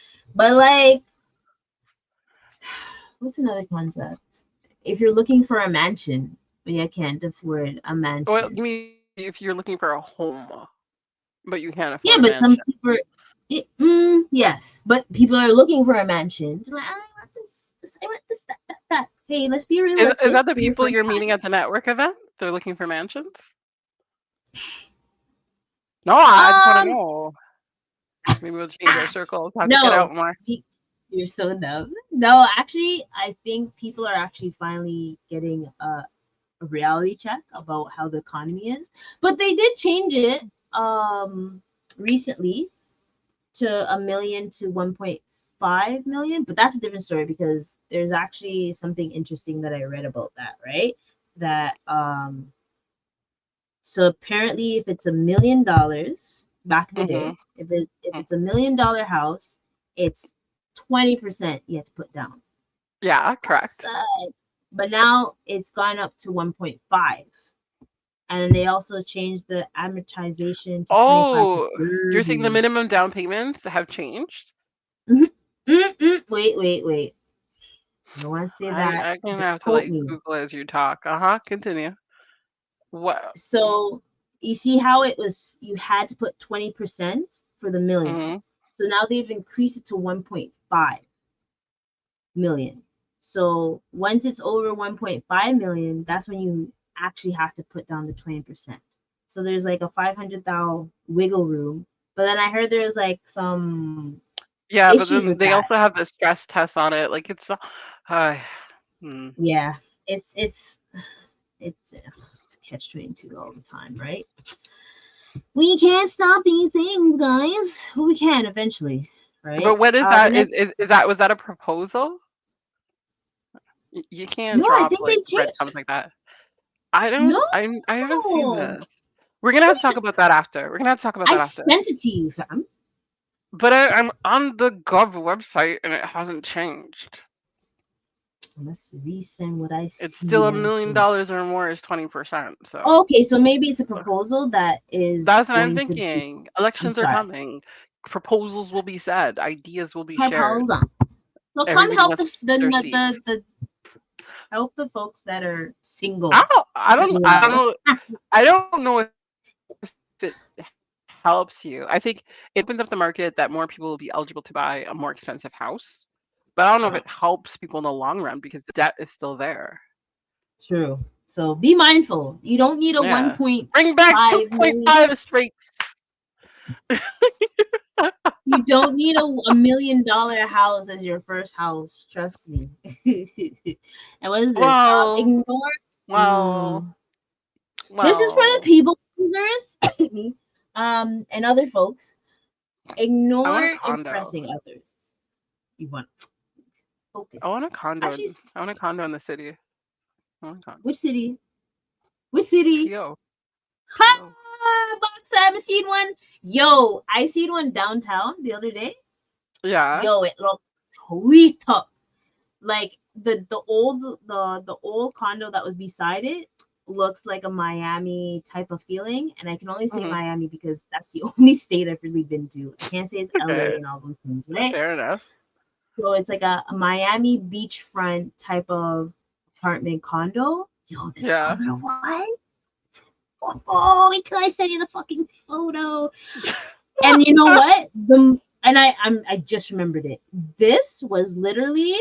But like, what's another concept? If you're looking for a mansion, but you can't afford a Well, mansion. you mean if you're looking for a home, but you can't Yeah, afford a but some mansion? people, yes, but people are looking for a mansion. They're like, I want this, I want this, that. Hey, let's be Is realistic that the for your people first you're meeting time. at the network event? They're looking for mansions? No, I just want to Um, know. Maybe we'll change our circles. Have to get no, out more. you're so dumb. No, actually, I think people are actually finally getting a reality check about how the economy is. But they did change it recently to a million to 1.5 million. But that's a different story because there's actually something interesting that I read about that, right? That so apparently if it's $1 million back in the Hmm. day, if it's $1 million house, it's 20% you have to put down Yeah, correct. outside. But now it's gone up to 1.5. And then they also changed the amortization to 25 to Oh, you're saying the 30. minimum down payments have changed? Mhm. Wait. I don't want to say that. I can Don't have to quote like me. Google as you talk. Uh-huh. Continue. What? So you see how it was, you had to put 20% for the million. Hmm. So now they've increased it to 1.5 million. So once it's over 1.5 million, that's when you actually have to put down the 20%. So there's like a 500,000 wiggle room. But then I heard there's like some Yeah, but issues then with they that. also have the stress test on it. Like uh, hmm. Yeah, it's a catch 22 all the time, right? We can't stop these things, guys. But we can eventually, right? But what is The that? next, Is that was that a proposal? You can't no, I drop think they like changed. breadcrumbs like that. I No, don't. I haven't seen this. We're gonna have to talk about that after. We're gonna have to talk about I that after. sent it to you, fam. But I'm on the Gov website and it hasn't changed. I must resend what I It's see still a then. million dollars or more is 20%. So Okay, so maybe it's a proposal that is that's what I'm going to be. thinking. I'm Elections are sorry, coming. Proposals will be said. Ideas will be shared. proposal. So come Everybody help wants the to keep their seats. help the folks that are I single don't. I as don't. I don't well. know. I don't know if it helps you. I think it opens up the market that more people will be eligible to buy a more expensive house. But I don't know if it helps people in the long run because the debt is still there. True. So be mindful. You don't need a Yeah. Bring 1.5 back million. 2.5 straights. You don't need $1 million house as your first house. Trust me. And what is this? Well, Ignore. well, Mm, this is for the well. people pleasers, me, and other folks. I want a Ignore condo. impressing others. You want I focus. want a condo. Actually, I want a condo in the city. I want a condo. which city? Which city? TO. TO. Ha! Box, I haven't seen one. Yo, I seen one downtown the other day. Yeah. Yo, it looks sweet up. Like the old condo that was beside it looks like a Miami type of feeling. And I can only say Hmm. Miami because that's the only state I've really been to. I can't say it's LA Okay. and all those things, right? Fair enough. So it's like a Miami beachfront type of apartment condo. Yo, this Yeah. other one. Oh, wait till I send you the fucking photo. And you know what? I just remembered it. This was literally,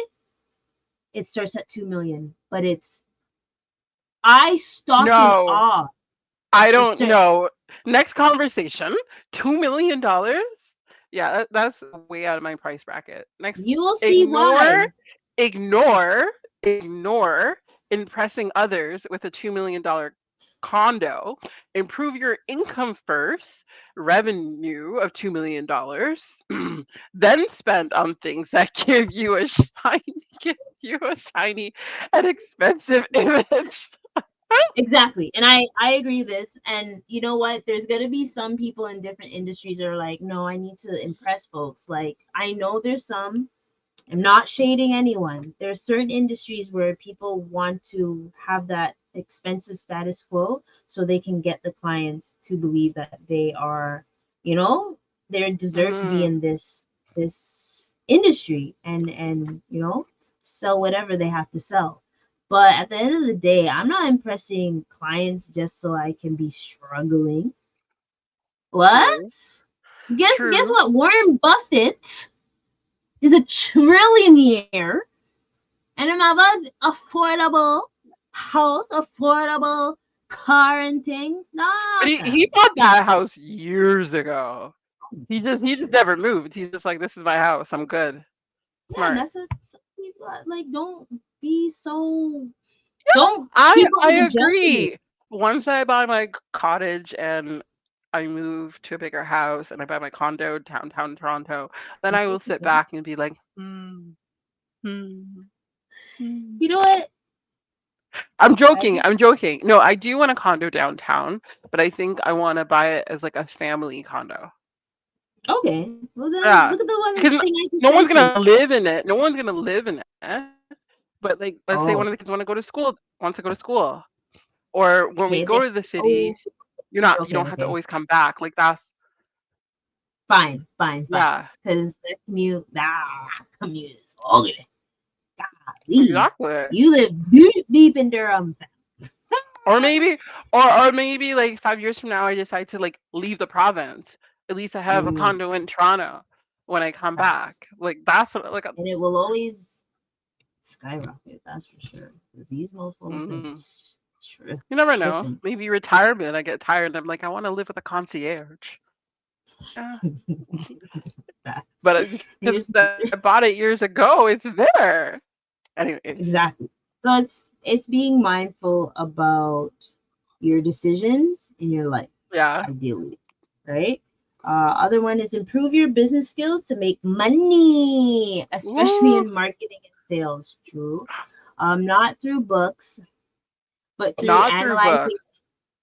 it starts at 2 million, but it's eye stalking No, awe. I It don't start know. Next conversation. $2 million. Yeah, that's way out of my price bracket. Next, you will see ignore, why. ignore, ignore impressing others with a $2 million condo. Improve your income first, revenue of $2 million, then spend on things that give you a shiny and expensive image. Exactly. And I agree this. And you know what? There's gonna be some people in different industries that are like, no, I need to impress folks. Like I know there's some. I'm not shading anyone. There are certain industries where people want to have that expensive status quo so they can get the clients to believe that they are, you know, they deserve to be Mhm. in this industry and sell whatever they have to sell. But at the end of the day, I'm not impressing clients just so I can be struggling. True. What? Guess True. what? Warren Buffett is a trillionaire and I'm about affordable house, affordable car and things. But Nah, he fam. bought that house years ago. He just never moved. He's just like, this is my house. I'm good. Yeah, and Smart. that's what some people like. Don't be so. Don't I keep up I with the Joneses. agree. Once I buy my cottage and I move to a bigger house and I buy my condo downtown Toronto, then I will sit back and be like, hmm, hmm. You know what? I'm I joking. I'm just joking. No, I do want a condo downtown, but I think I want to buy it as like a family condo. okay. Well then, Yeah, look at the one because thing I just no one's sent gonna you. live in it. No one's gonna live in it. But like, let's say one of the Oh, kids want to go to school, wants to go to school, or when we okay. go Then, to the city, oh, you don't okay, have to okay. always come back. Like that's Fine, fine, fine. yeah, Because the commute is ugly. Golly, exactly. you live deep, deep in Durham. Or maybe, or maybe like 5 years from now, I decide to like leave the province. At least I have a Mm, condo in Toronto when I come facts. back. Like that's what like. And it will always skyrocket, that's for sure. 'Cause these motherfuckers Mm-hmm. are. You never know. Tripping. Maybe retirement. I get tired and I'm like, I want to live with a concierge. Yeah. Facts. But because Here's I bought it years ago, it's there. Anyways, exactly. So it's being mindful about your decisions in your life, yeah. ideally, right? Other one is improve your business skills to make money, especially Woo. in marketing and sales. True. Not through books, but through Not through analyzing. books.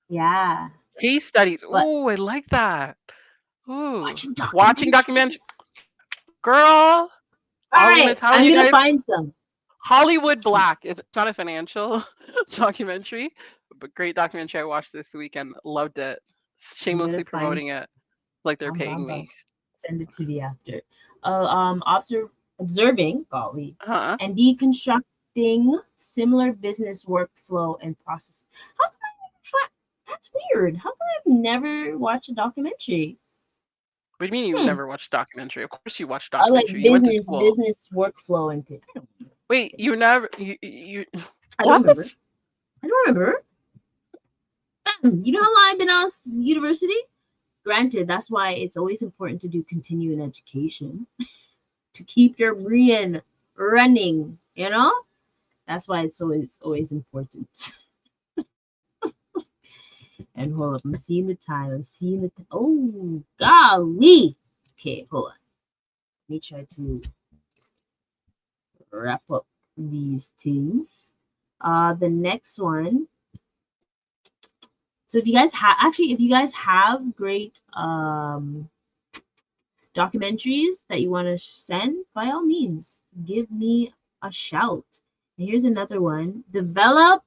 Yeah, Case studies. but Ooh, I like that. Ooh. watching Watching documentary. documentaries. Girl, All I'm gonna right, tell I'm you gonna guys, find some. Hollywood Black is it's not a financial documentary, but great documentary I watched this weekend. Loved it. I'm gonna Shamelessly find. promoting it like they're Bum, paying bum, me. bum. Send it to me after. Observing, golly, Huh? and deconstructing similar business workflow and process. How come I never That's weird. How come I've never watched a documentary? What do you mean you've Hmm. never watched documentary? Of course you watched Like documentary. You went to school. business workflow and things. Wait, you never you I don't what? remember. I don't remember. You know how long I've been out of university? Granted, that's why it's always important to do continuing education to keep your brain running, you know? That's why it's always important. And hold up, I'm seeing the time. I'm seeing the oh golly. Okay, hold on. Let me try to wrap up these things. The next one. So if you guys have actually, if you guys have great documentaries that you want to send, by all means, give me a shout. And here's another one. Develop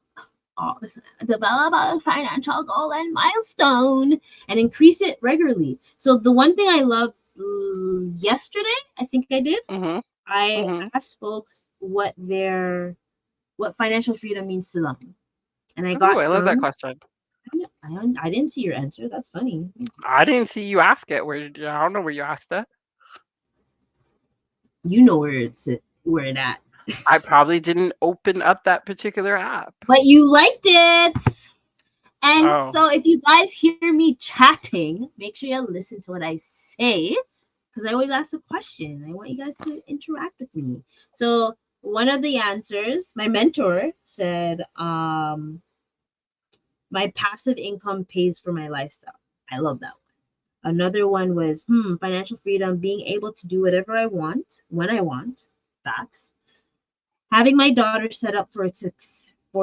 a financial goal and milestone and increase it regularly. So the one thing I loved yesterday, I think I did, Mhm. I Mhm. asked folks what financial freedom means to them, and I Ooh, got I love that some. question. I didn't see your answer. That's funny. I didn't see you ask it. Where I don't know where you asked it. You know where it at. I probably didn't open up that particular app. But you liked it. And Oh. so if you guys hear me chatting, make sure you listen to what I say because I always ask a question. I want you guys to interact with me. So one of the answers, my mentor said, my passive income pays for my lifestyle. I love that one. Another one was, financial freedom, being able to do whatever I want when I want. Facts. Having my daughter set up for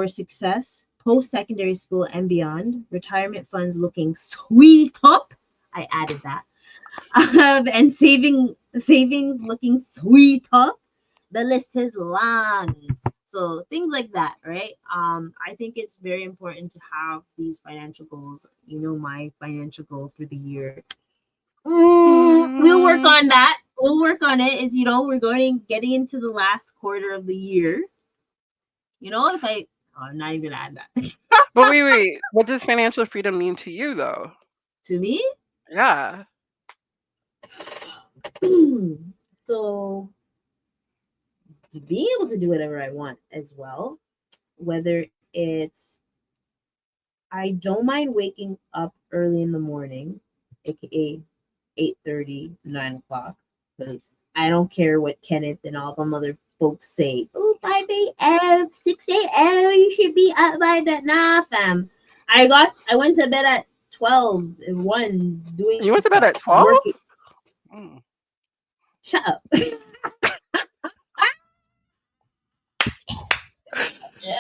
success, post-secondary school and beyond, retirement funds looking sweet up. I added that. And savings looking sweet up. The list is long. So things like that, right? I think it's very important to have these financial goals. You know, my financial goal for the year. We'll work Mm. on that. We'll work on it. It's we're getting into the last quarter of the year. If I'm not even gonna add that. But wait. What does financial freedom mean to you, though? To me. Yeah. So to be able to do whatever I want as well, whether it's I don't mind waking up early in the morning, aka 8:30, 9 o'clock, because I don't care what Kenneth and all them other folks say. Oh, 5 a.m., 6 a.m., you should be up by that. Nah, fam. I went to bed at 12 and 1 doing You went to bed stuff, at 12? working. Mm. Shut up.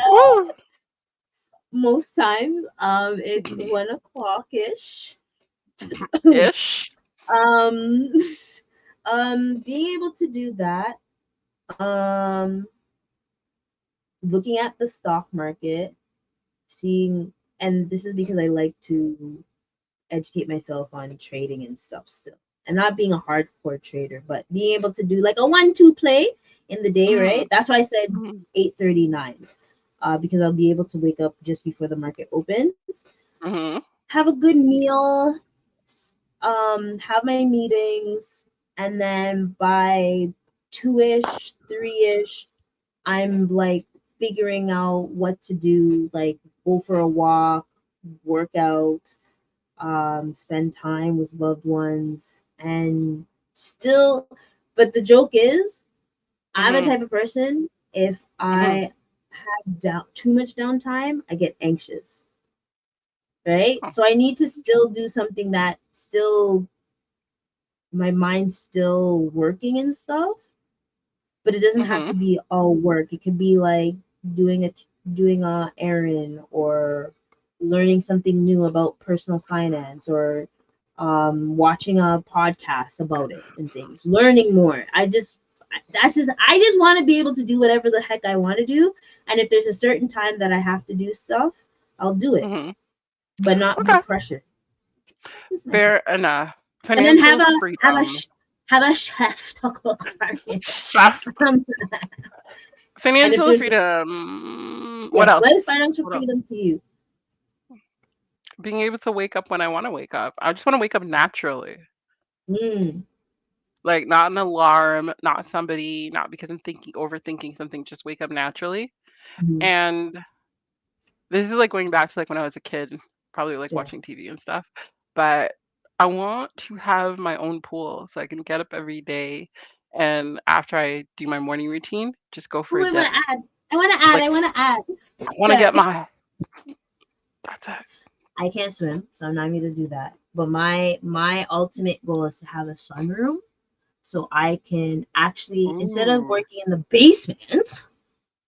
Woo. Most times, it's 1 o'clock ish. Ish. um, being able to do that, um, looking at the stock market, seeing, and this is because I like to educate myself on trading and stuff still, and not being a hardcore trader, but being able to do like a 1-2 play in the day, Mm. right? That's why I said Mm. 8:39, because I'll be able to wake up just before the market opens, Mhm. have a good meal, have my meetings, and then by 2-ish, 3-ish, I'm like figuring out what to do, like go for a walk, work out, spend time with loved ones, and still. But the joke is, I'm the type Mhm. of person, if Mhm. I have too much downtime, I get anxious, right? Huh. So I need to still do something that still my mind's still working and stuff, but it doesn't have to Mhm. be all work. It could be like doing a doing a errand, or learning something new about personal finance, or watching a podcast about it and things, learning more. I just want to be able to do whatever the heck I want to do, and if there's a certain time that I have to do stuff, I'll do it, Mhm. but not be Okay. pressured. This is my thing. Fair enough. And then Financial freedom. have a chef talk about gardening. Chef. Um, and if Financial there's freedom. What Yes, what is else? financial What else? freedom to you? Being able to wake up when I want to wake up. I just want to wake up naturally. Mm. Like not an alarm, not somebody, not because I'm thinking overthinking something, just wake up naturally. Mhm. And this is like going back to like when I was a kid, probably like Yeah. watching TV and stuff. But I want to have my own pool so I can get up every day and after I do my morning routine, just go for Oh, a I dip. want to add. I want to add. Like I want to add. I want to get Sorry. my that's it. I can't swim, so I'm not going to do that. But my ultimate goal is to have a sunroom, so I can actually, instead of Ooh. working in the basement,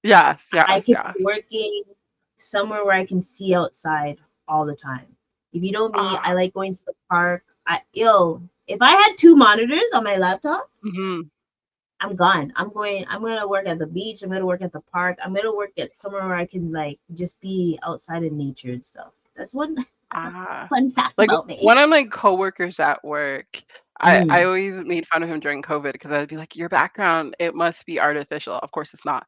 Yes, I yes, can be yes. working somewhere where I can see outside all the time. If you know me, I Ah. like going to the park. If I had two monitors on my laptop, Mhm. I'm gone. I'm gonna work at the beach. I'm gonna work at the park. I'm gonna work at somewhere where I can like just be outside in nature and stuff. That's a Ah. fun fact Like about me. one of my coworkers at work, I Mm. always made fun of him during COVID because I'd be like, "Your background, it must be artificial." Of course it's not.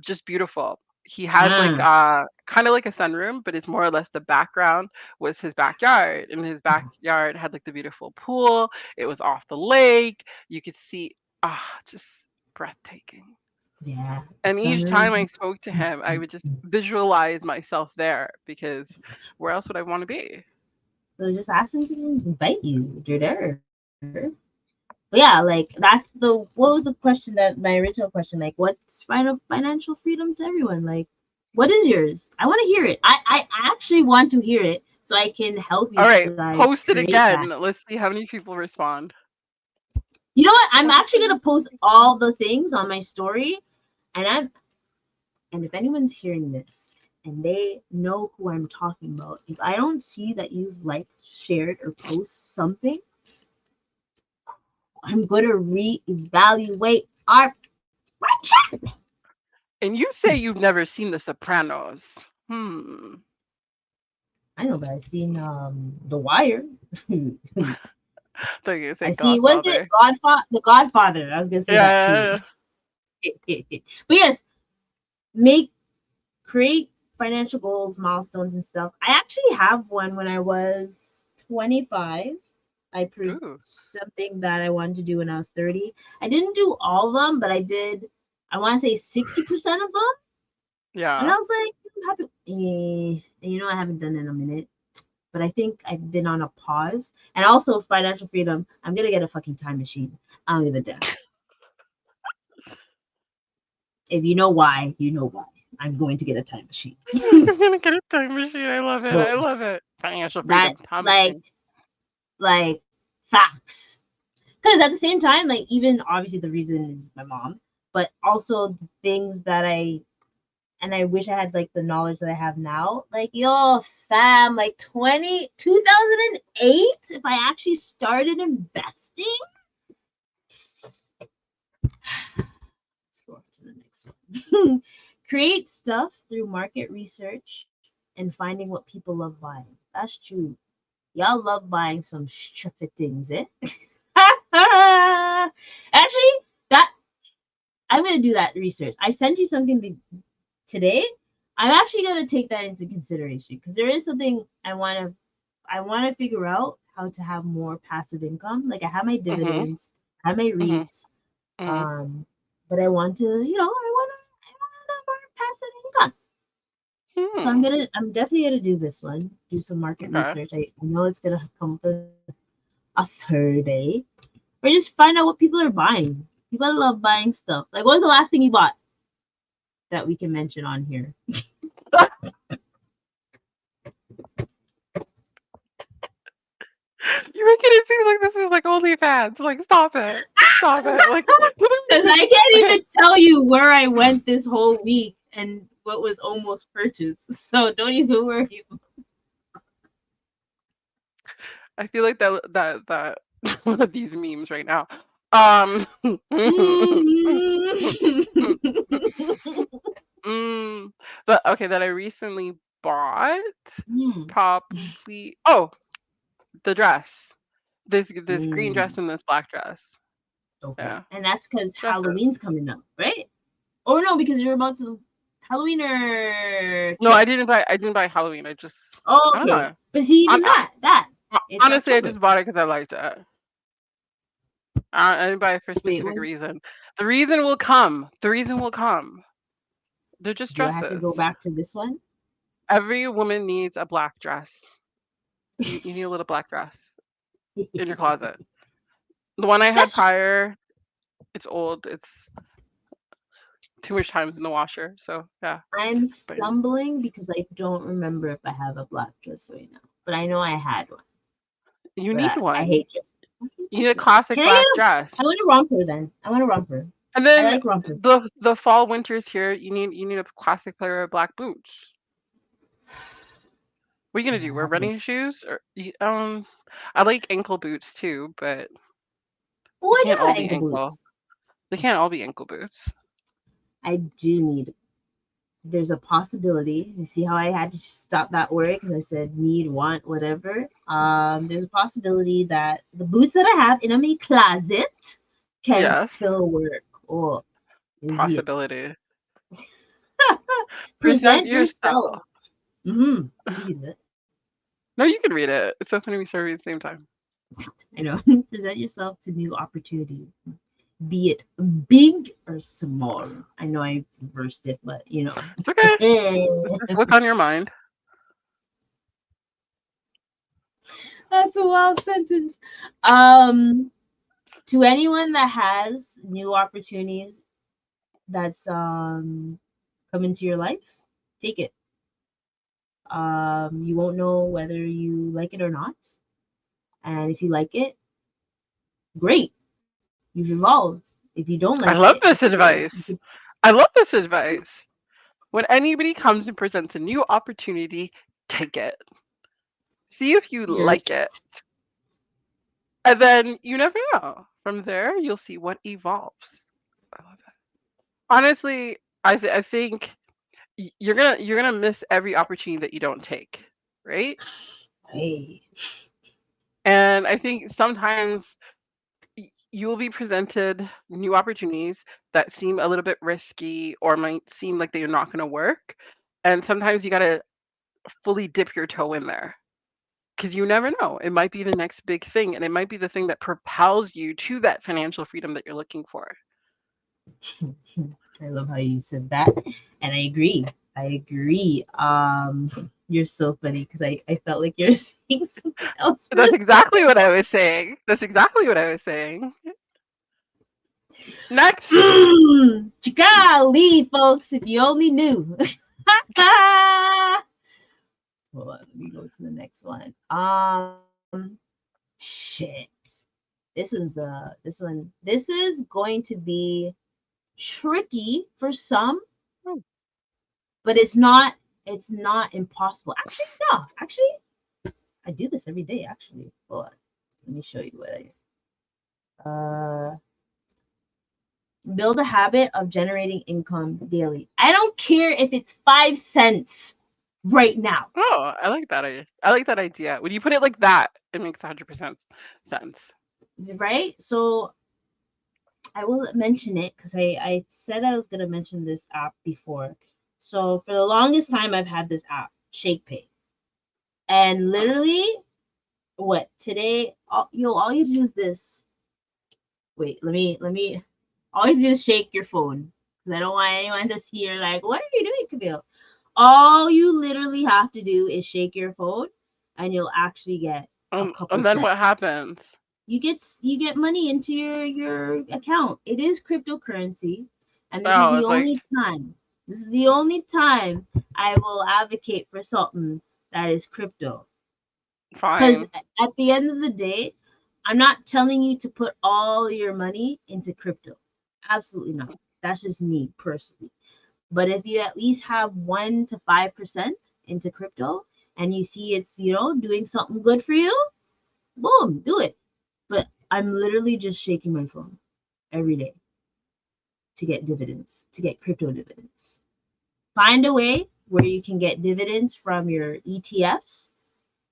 Just beautiful. He has like Ah. kind of like a sunroom, but it's more or less the background was his backyard. And his backyard had like the beautiful pool. It was off the lake. You could see just breathtaking. Yeah. And each time I Sunroom. spoke to him, I would just visualize myself there because where else would I want to be? So just ask them to invite you. You're there. But yeah, like that's the what was the question, that my original question, like what's financial freedom to everyone? Like what is yours? I want to hear it. I actually want to hear it so I can help you All right, guys post it create that. again. Let's see how many people respond. You know what? I'm Post actually it. gonna post all the things on my story, and if anyone's hearing this and they know who I'm talking about, if I don't see that you've liked, shared, or post something, I'm gonna reevaluate our friendship. And you say you've never seen The Sopranos. Hmm. I know, but I've seen The Wire. Thought you I say see. Was it Godfather. The Godfather? I was gonna say that too. Yeah. But yes, make create financial goals, milestones, and stuff. I actually have one when I was 25. Ooh. Something that I wanted to do when I was 30. I didn't do all of them, but I did. I want to say 60% of them, and I Yeah. was like, I'm happy. And I haven't done it in a minute, but I think I've been on a pause. And also financial freedom. I'm gonna get a fucking time machine. I don't give a damn. If you know why, you know why. I'm going to get a time machine. I'm gonna get a time machine. I love it. Well, I love it. Financial that freedom. Time like machine. like facts. Because at the same time, like even obviously the reason is my mom, but also the things that I wish I had like the knowledge that I have now. Like yo, fam, like 2008, if I actually started investing. Let's go on to the next one. Create stuff through market research and finding what people love buying. That's true. Y'all love buying some stupid things, eh? Actually, that I'm gonna do that research. I sent you something today. I'm actually gonna take that into consideration because there is something I want to figure out how to have more passive income. Like I have my Mhm. dividends, I have my Mhm. REITs, Mhm. um, but I want to, I want to So I'm definitely gonna do this one. Do some market Okay. research. I know it's gonna come up a Thursday, or just find out what people are buying. People love buying stuff. Like, what was the last thing you bought that we can mention on here? You're making it seem like this is like OnlyFans. Like, stop it. Stop it. Like, Because I can't okay. even tell you where I went this whole week and what was almost purchased. So don't even worry. I feel like that one of these memes right now. Um, mm, but okay, that I recently bought Mm. probably. Oh, the dress. This green Mm. dress and this black dress. Okay. Yeah, And that's because dresses. Halloween's coming up, right? Or no, because you're about to Halloween or No, trip. I didn't buy Halloween. Oh, I don't okay. know. But see, I'm, even that, it's honestly, I October. just bought it because I liked it. I didn't buy it for a Wait, specific when reason. The reason will come. The reason will come. They're just do I have to dresses. go back to this one? Every woman needs a black dress. You need a little black dress in your closet. The one I had That's prior, it's old. It's too much times in the washer. So yeah, I'm but stumbling because I don't remember if I have a black dress right now. But I know I had one. you But need I one. hate dresses. I hate You need a dresses. classic Can I black get a dress. I want a romper then. I want a romper. And I then like rompers. the fall winters here, you need a classic pair of black boots. What are you gonna do? Yeah, Wear that's what. running shoes or I like ankle boots too, but Oh, they I do can't all have be ankle ankle. boots. They can't all be ankle boots. I do need. There's a possibility. You see how I had to stop that word because I said need, want, whatever. There's a possibility that the boots that I have in my closet can Yes, still work. Oh, is it? possibility. Present Present yourself. yourself. Mm-hmm. You can do it. No, you can read it. It's so funny we started at the same time. I know. Present yourself to new opportunities, be it big or small. I know I reversed it, but you know. It's okay. It's just what's on your mind. That's a wild sentence. Um, to anyone that has new opportunities that's come into your life, take it. You won't know whether you like it or not, and if you like it, great, you've evolved. If you don't like I it, love it's this okay. advice. I love this advice. When anybody comes and presents a new opportunity, take it. See if you You're like it. And then you never know. From there, you'll see what evolves. I love it. Honestly, I think you're gonna miss every opportunity that you don't take, right? hey. And I think sometimes you will be presented new opportunities that seem a little bit risky or might seem like they're not going to work. And sometimes you got to fully dip your toe in there because you never know. It might be the next big thing and it might be the thing that propels you to that financial freedom that you're looking for. I love how you said that, and I agree. I agree. You're so funny because I felt like you're saying something else for a That's exactly second. what I was saying. That's exactly what I was saying. Next. Golly, folks, if you only knew. Hold on, let me go to the next one. Shit. This is going to be tricky for some, Oh, but it's not impossible. Actually, no. Actually, I do this every day. Actually, hold on. Let me show you what build a habit of generating income daily. I don't care if it's 5 cents right now, oh, I like that idea. I like that idea. When you put it like that, it makes 100% sense. right? So I will mention it because I said I was gonna mention this app before. So for the longest time, I've had this app, ShakePay, and Oh, literally, what today? All you do is this. Wait, let me. All you do is shake your phone because I don't want anyone to hear like, what are you doing, Camille? All you literally have to do is shake your phone, and you'll actually get a couple And then what cents. happens? You get money into your account. It is cryptocurrency, and this is Oh, the it's like only time. This is the only time I will advocate for something that is crypto. Because fine. at the end of the day, I'm not telling you to put all your money into crypto. Absolutely not. That's just me personally. But if you at least have 1 to 5% into crypto and you see it's, doing something good for you, boom, do it. But I'm literally just shaking my phone every day to get dividends, to get crypto dividends. Find a way where you can get dividends from your ETFs,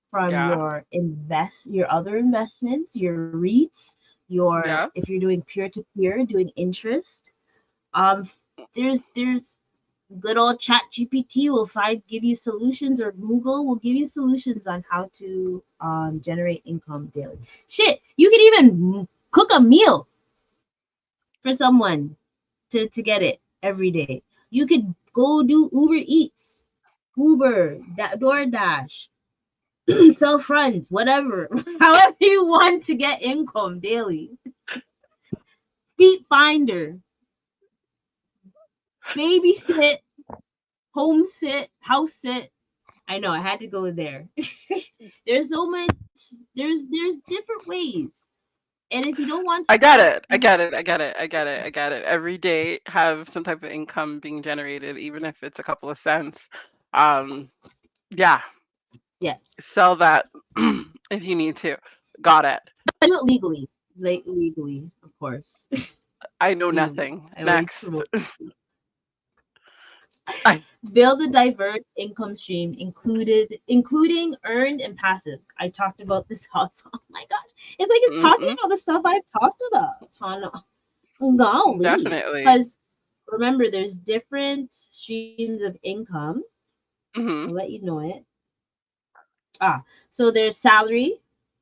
from Yeah. your other investments, your REITs, your Yeah. if you're doing peer to peer, doing interest. Um, there's good old chat GPT will give you solutions, or Google will give you solutions on how to generate income daily. Shit, you can even cook a meal for someone to get it every day. You could go do Uber Eats, DoorDash, self runs, whatever, however you want to get income daily. Feet finder, babysit, home sit, house sit. I know I had to go there. There's so much. There's different ways, and if you don't want to I get start, it. I get it. I get it. I get it. I get it. Every day have some type of income being generated, even if it's a couple of cents. Um, yeah, yes, sell that if you need to. Got it. do it legally, like legally, of course, I know legally. nothing. I always Next. promote. I Build a diverse income stream, including earned and passive. I talked about this also. Oh my gosh, it's like it's talking hmm about the stuff I've talked about. Tana. Golly, definitely. because remember, there's different streams of income. I'll hmm let you know it. So there's salary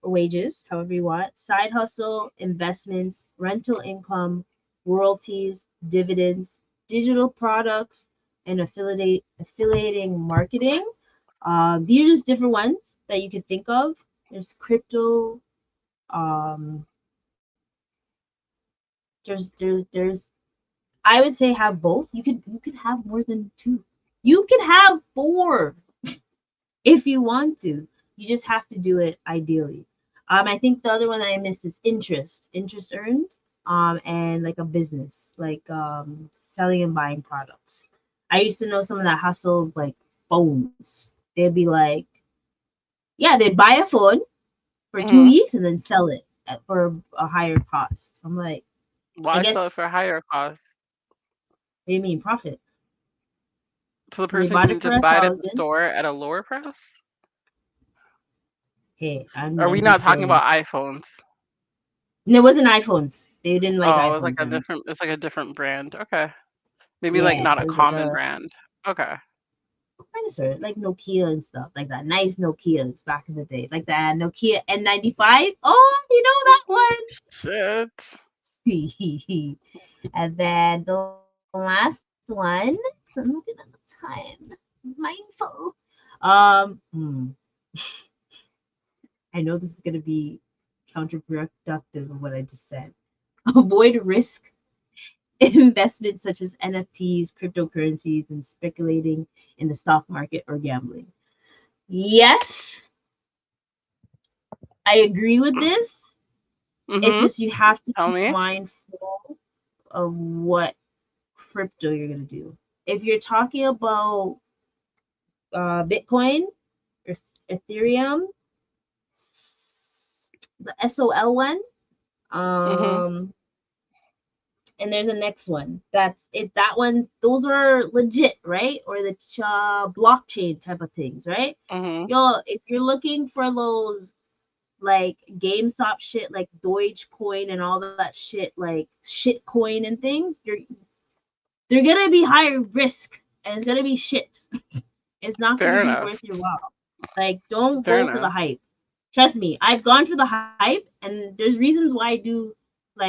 or wages, however you want, side hustle, investments, rental income, royalties, dividends, digital products, and affiliating marketing. These are just different ones that you could think of. There's crypto. Um, there's I would say have both. You could have more than two. You can have four if you want to. You just have to do it ideally. I think the other one I missed is interest earned, and like a business, like selling and buying products. I used to know some of that hustle, like phones. They'd be like, yeah, they'd buy a phone for two hmm weeks and then sell it for a higher cost. I'm like, I Why sell it guess, for a higher cost? what do you mean profit? So the So they person bought can it for just a buy it at the thousand. store at a lower price? Hey, I'm Are we I'm not just talking saying. about iPhones? And it wasn't iPhones. They didn't like Oh, iPhones then. it's like a different brand. Okay. Maybe like Yeah, not it a was like common a brand. Okay. kind of sort of like Nokia and stuff, like that nice Nokias back in the day, like that Nokia N95. Oh, you know Shit. that one. And then the last one, I'm looking at the time, mindful. Hmm. I know this is gonna be counterproductive of what I just said. Avoid risk investments such as NFTs, cryptocurrencies, and speculating in the stock market or gambling. Yes, I agree with this. It's Mhm. just you have to Tell be me. mindful of what crypto you're gonna do. If you're talking about Bitcoin or Ethereum, the SOL one, Mhm. um, and there's a next one. That's it. That one, those are legit, right? Or the blockchain type of things, right? Mhm. Yo, if you're looking for those like GameStop shit, like Dogecoin and all that shit, like shitcoin and things, they're gonna be higher risk and it's gonna be shit. It's not gonna Fair be worth enough. your while. Like, don't Fair go for the enough. hype. Trust me, I've gone for the hype, and there's reasons why I do. Like,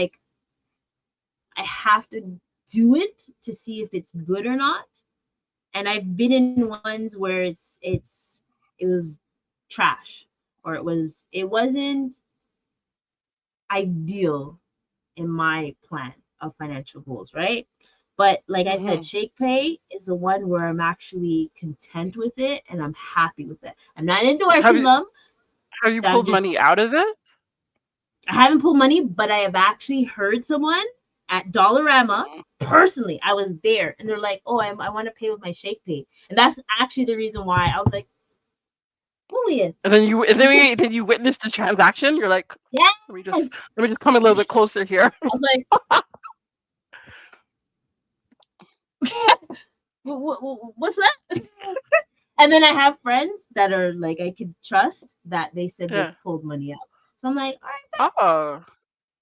I have to do it to see if it's good or not. and I've been in ones where it was trash, or it wasn't ideal in my plan of financial goals, right? But like I said, Mhm. Shake Pay is the one where I'm actually content with it and I'm happy with it. I'm not endorsing Have you them. have you I'm pulled money just out of it? I haven't pulled money, but I have actually heard someone at Dollarama Mhm. personally. I was there, and they're like, "Oh, I want to pay with my Shake Pay," and that's actually the reason why I was like, "Who is?" Then you witnessed the transaction. You're like, let me just Yes. let me just come a little bit closer here. I was like, "What's that?" And then I have friends that are like I could trust that they said they've Yeah. pulled money out. So I'm like, all right. Oh,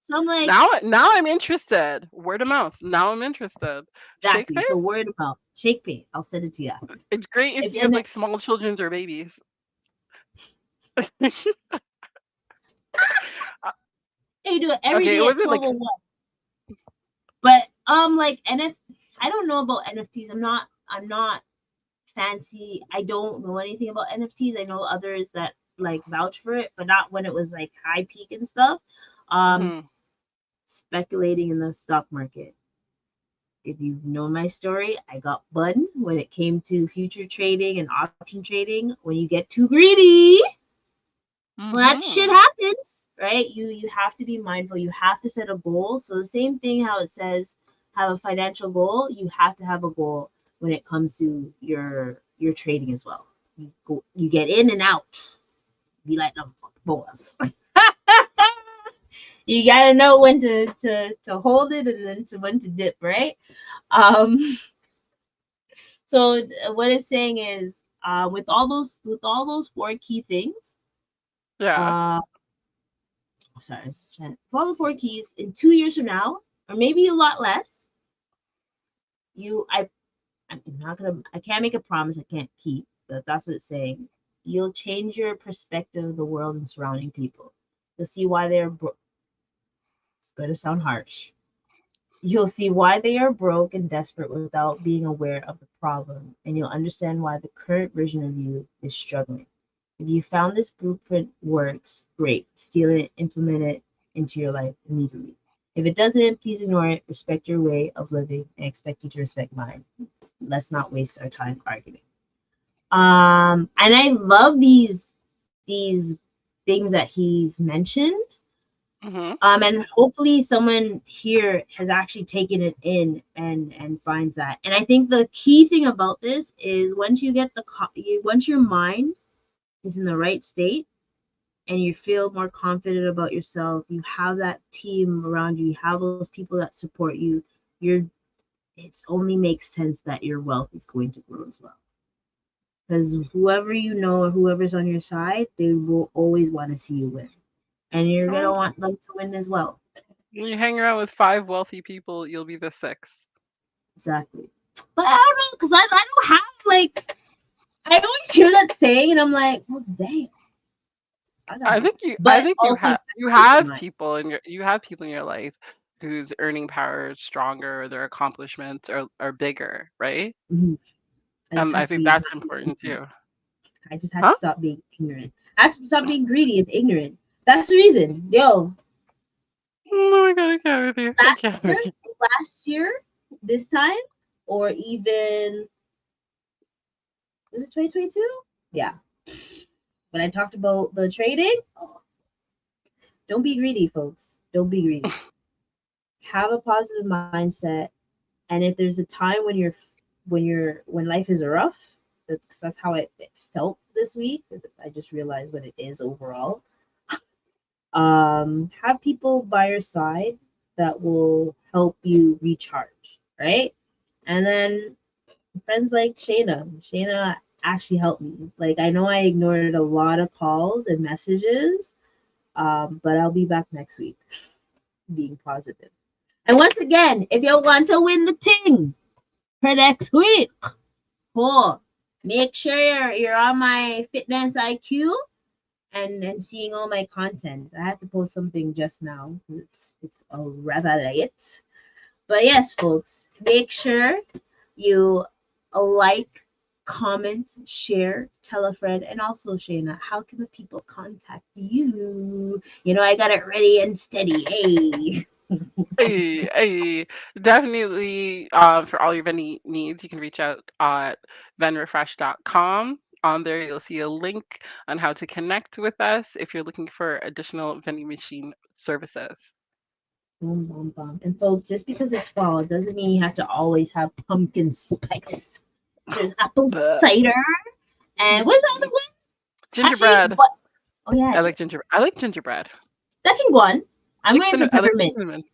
So I'm like, now I'm interested. Word of mouth. Now I'm interested. Shake exactly. pay? So worried about Shake Pay. I'll send it to you. It's great if If you have and like small children or babies. they do it every Okay, it day at wasn't like 12:01. But like I don't know about NFTs. I'm not fancy. I don't know anything about NFTs. I know others that like vouch for it, but not when it was like high peak and stuff. Um mhm. speculating in the stock market. If you've known my story, I got bun when it came to future trading and option trading. When you get too greedy, well, that shit Mhm. happens, right? You have to be mindful. You have to set a goal. So the same thing how it says have a financial goal, you have to have a goal when it comes to your trading as well. You get in and out. Be like the boss. You gotta know when to hold it and then to when to dip, right? Um so what it's saying is with all those four key things, Yeah. uh sorry, follow the four keys in 2 years from now, or maybe a lot less. You, I'm not gonna, I can't make a promise I can't keep, but that's what it's saying. You'll change your perspective of the world and surrounding people. You'll see why it's gonna sound harsh. You'll see why they are broke and desperate without being aware of the problem, and you'll understand why the current version of you is struggling. If you found this blueprint works, great. Steal it, implement it into your life immediately. If it doesn't, please ignore it, respect your way of living, and expect you to respect mine. Let's not waste our time arguing. And I love these things that he's mentioned. Mhm. And hopefully someone here has actually taken it in and finds that. And I think the key thing about this is once you get once your mind is in the right state and you feel more confident about yourself, you have that team around you, you have those people that support you, you're it only makes sense that your wealth is going to grow as well. Because whoever you know or whoever's on your side, they will always want to see you win. And you're gonna Well, want them to win as well. when you hang around with five wealthy people, you'll be the sixth. Exactly. But I don't know, because I don't have like I always hear that saying and I'm like, well dang, I got it. I But think also you state of have mind. people in your life whose earning power is stronger, or their accomplishments are bigger, right? Mhm. I just I had to think be that's not important ignorant. too. I just had to Huh? stop being ignorant. I had to stop being greedy and ignorant. That's the reason. Yo, Oh my god, I can't with you. I last can't year, with you. last year, this time, or even was it 2022? Yeah. When I talked about the trading, oh, don't be greedy, folks. Don't be greedy. Have a positive mindset. And if there's a time when life is rough, that's how it felt this week. I just realized what it is overall. Have people by your side that will help you recharge, right? And then friends like Shana. Shana actually helped me. Like I know I ignored a lot of calls and messages, but I'll be back next week, being positive. And once again, if you want to win the ting for next week, cool. Make sure you're on my Fitness IQ and seeing all my content. I had to post something just now. It's a rather late. But yes, folks, make sure you like comment, share, tell a friend, and also Shayna, how can the people contact you? You know, I got it ready and steady. Hey. Hey, definitely. For all your vending needs, you can reach out at vendrefresh.com. On there, you'll see a link on how to connect with us if you're looking for additional vending machine services. Boom, boom, boom. And folks, just because it's fall, it doesn't mean you have to always have pumpkin spice. There's apple But cider. And what's the other one? Actually, gingerbread. what? Oh, yeah. I like gingerbread. That can go on. I'm waiting for I like peppermint. cinnamon.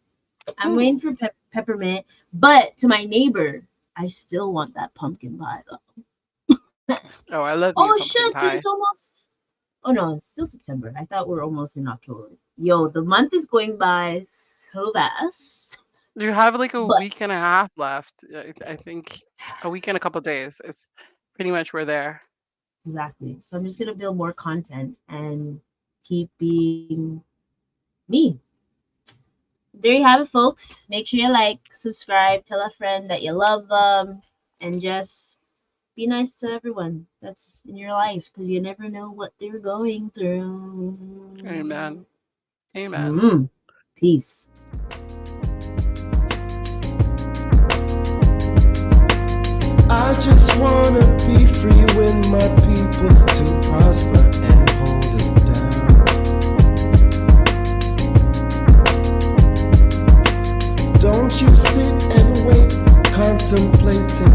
I'm waiting Ooh. for peppermint. But to my neighbor, I still want that pumpkin pie. Oh, I love me a Oh, pumpkin shucks. pie. It's almost. Oh, no. It's still September. I thought we are almost in October. Yo, the month is going by so fast. You have like a But week and a half left. I think a week and a couple days. It's pretty much we're there. exactly. So I'm just going to build more content and keep being me. There you have it, folks. Make sure you like, subscribe, tell a friend that you love them, and just be nice to everyone that's in your life because you never know what they're going Amen. through. Amen. Mm. Peace. I just wanna be free with my people to prosper and hold it down. Don't you sit and wait, contemplating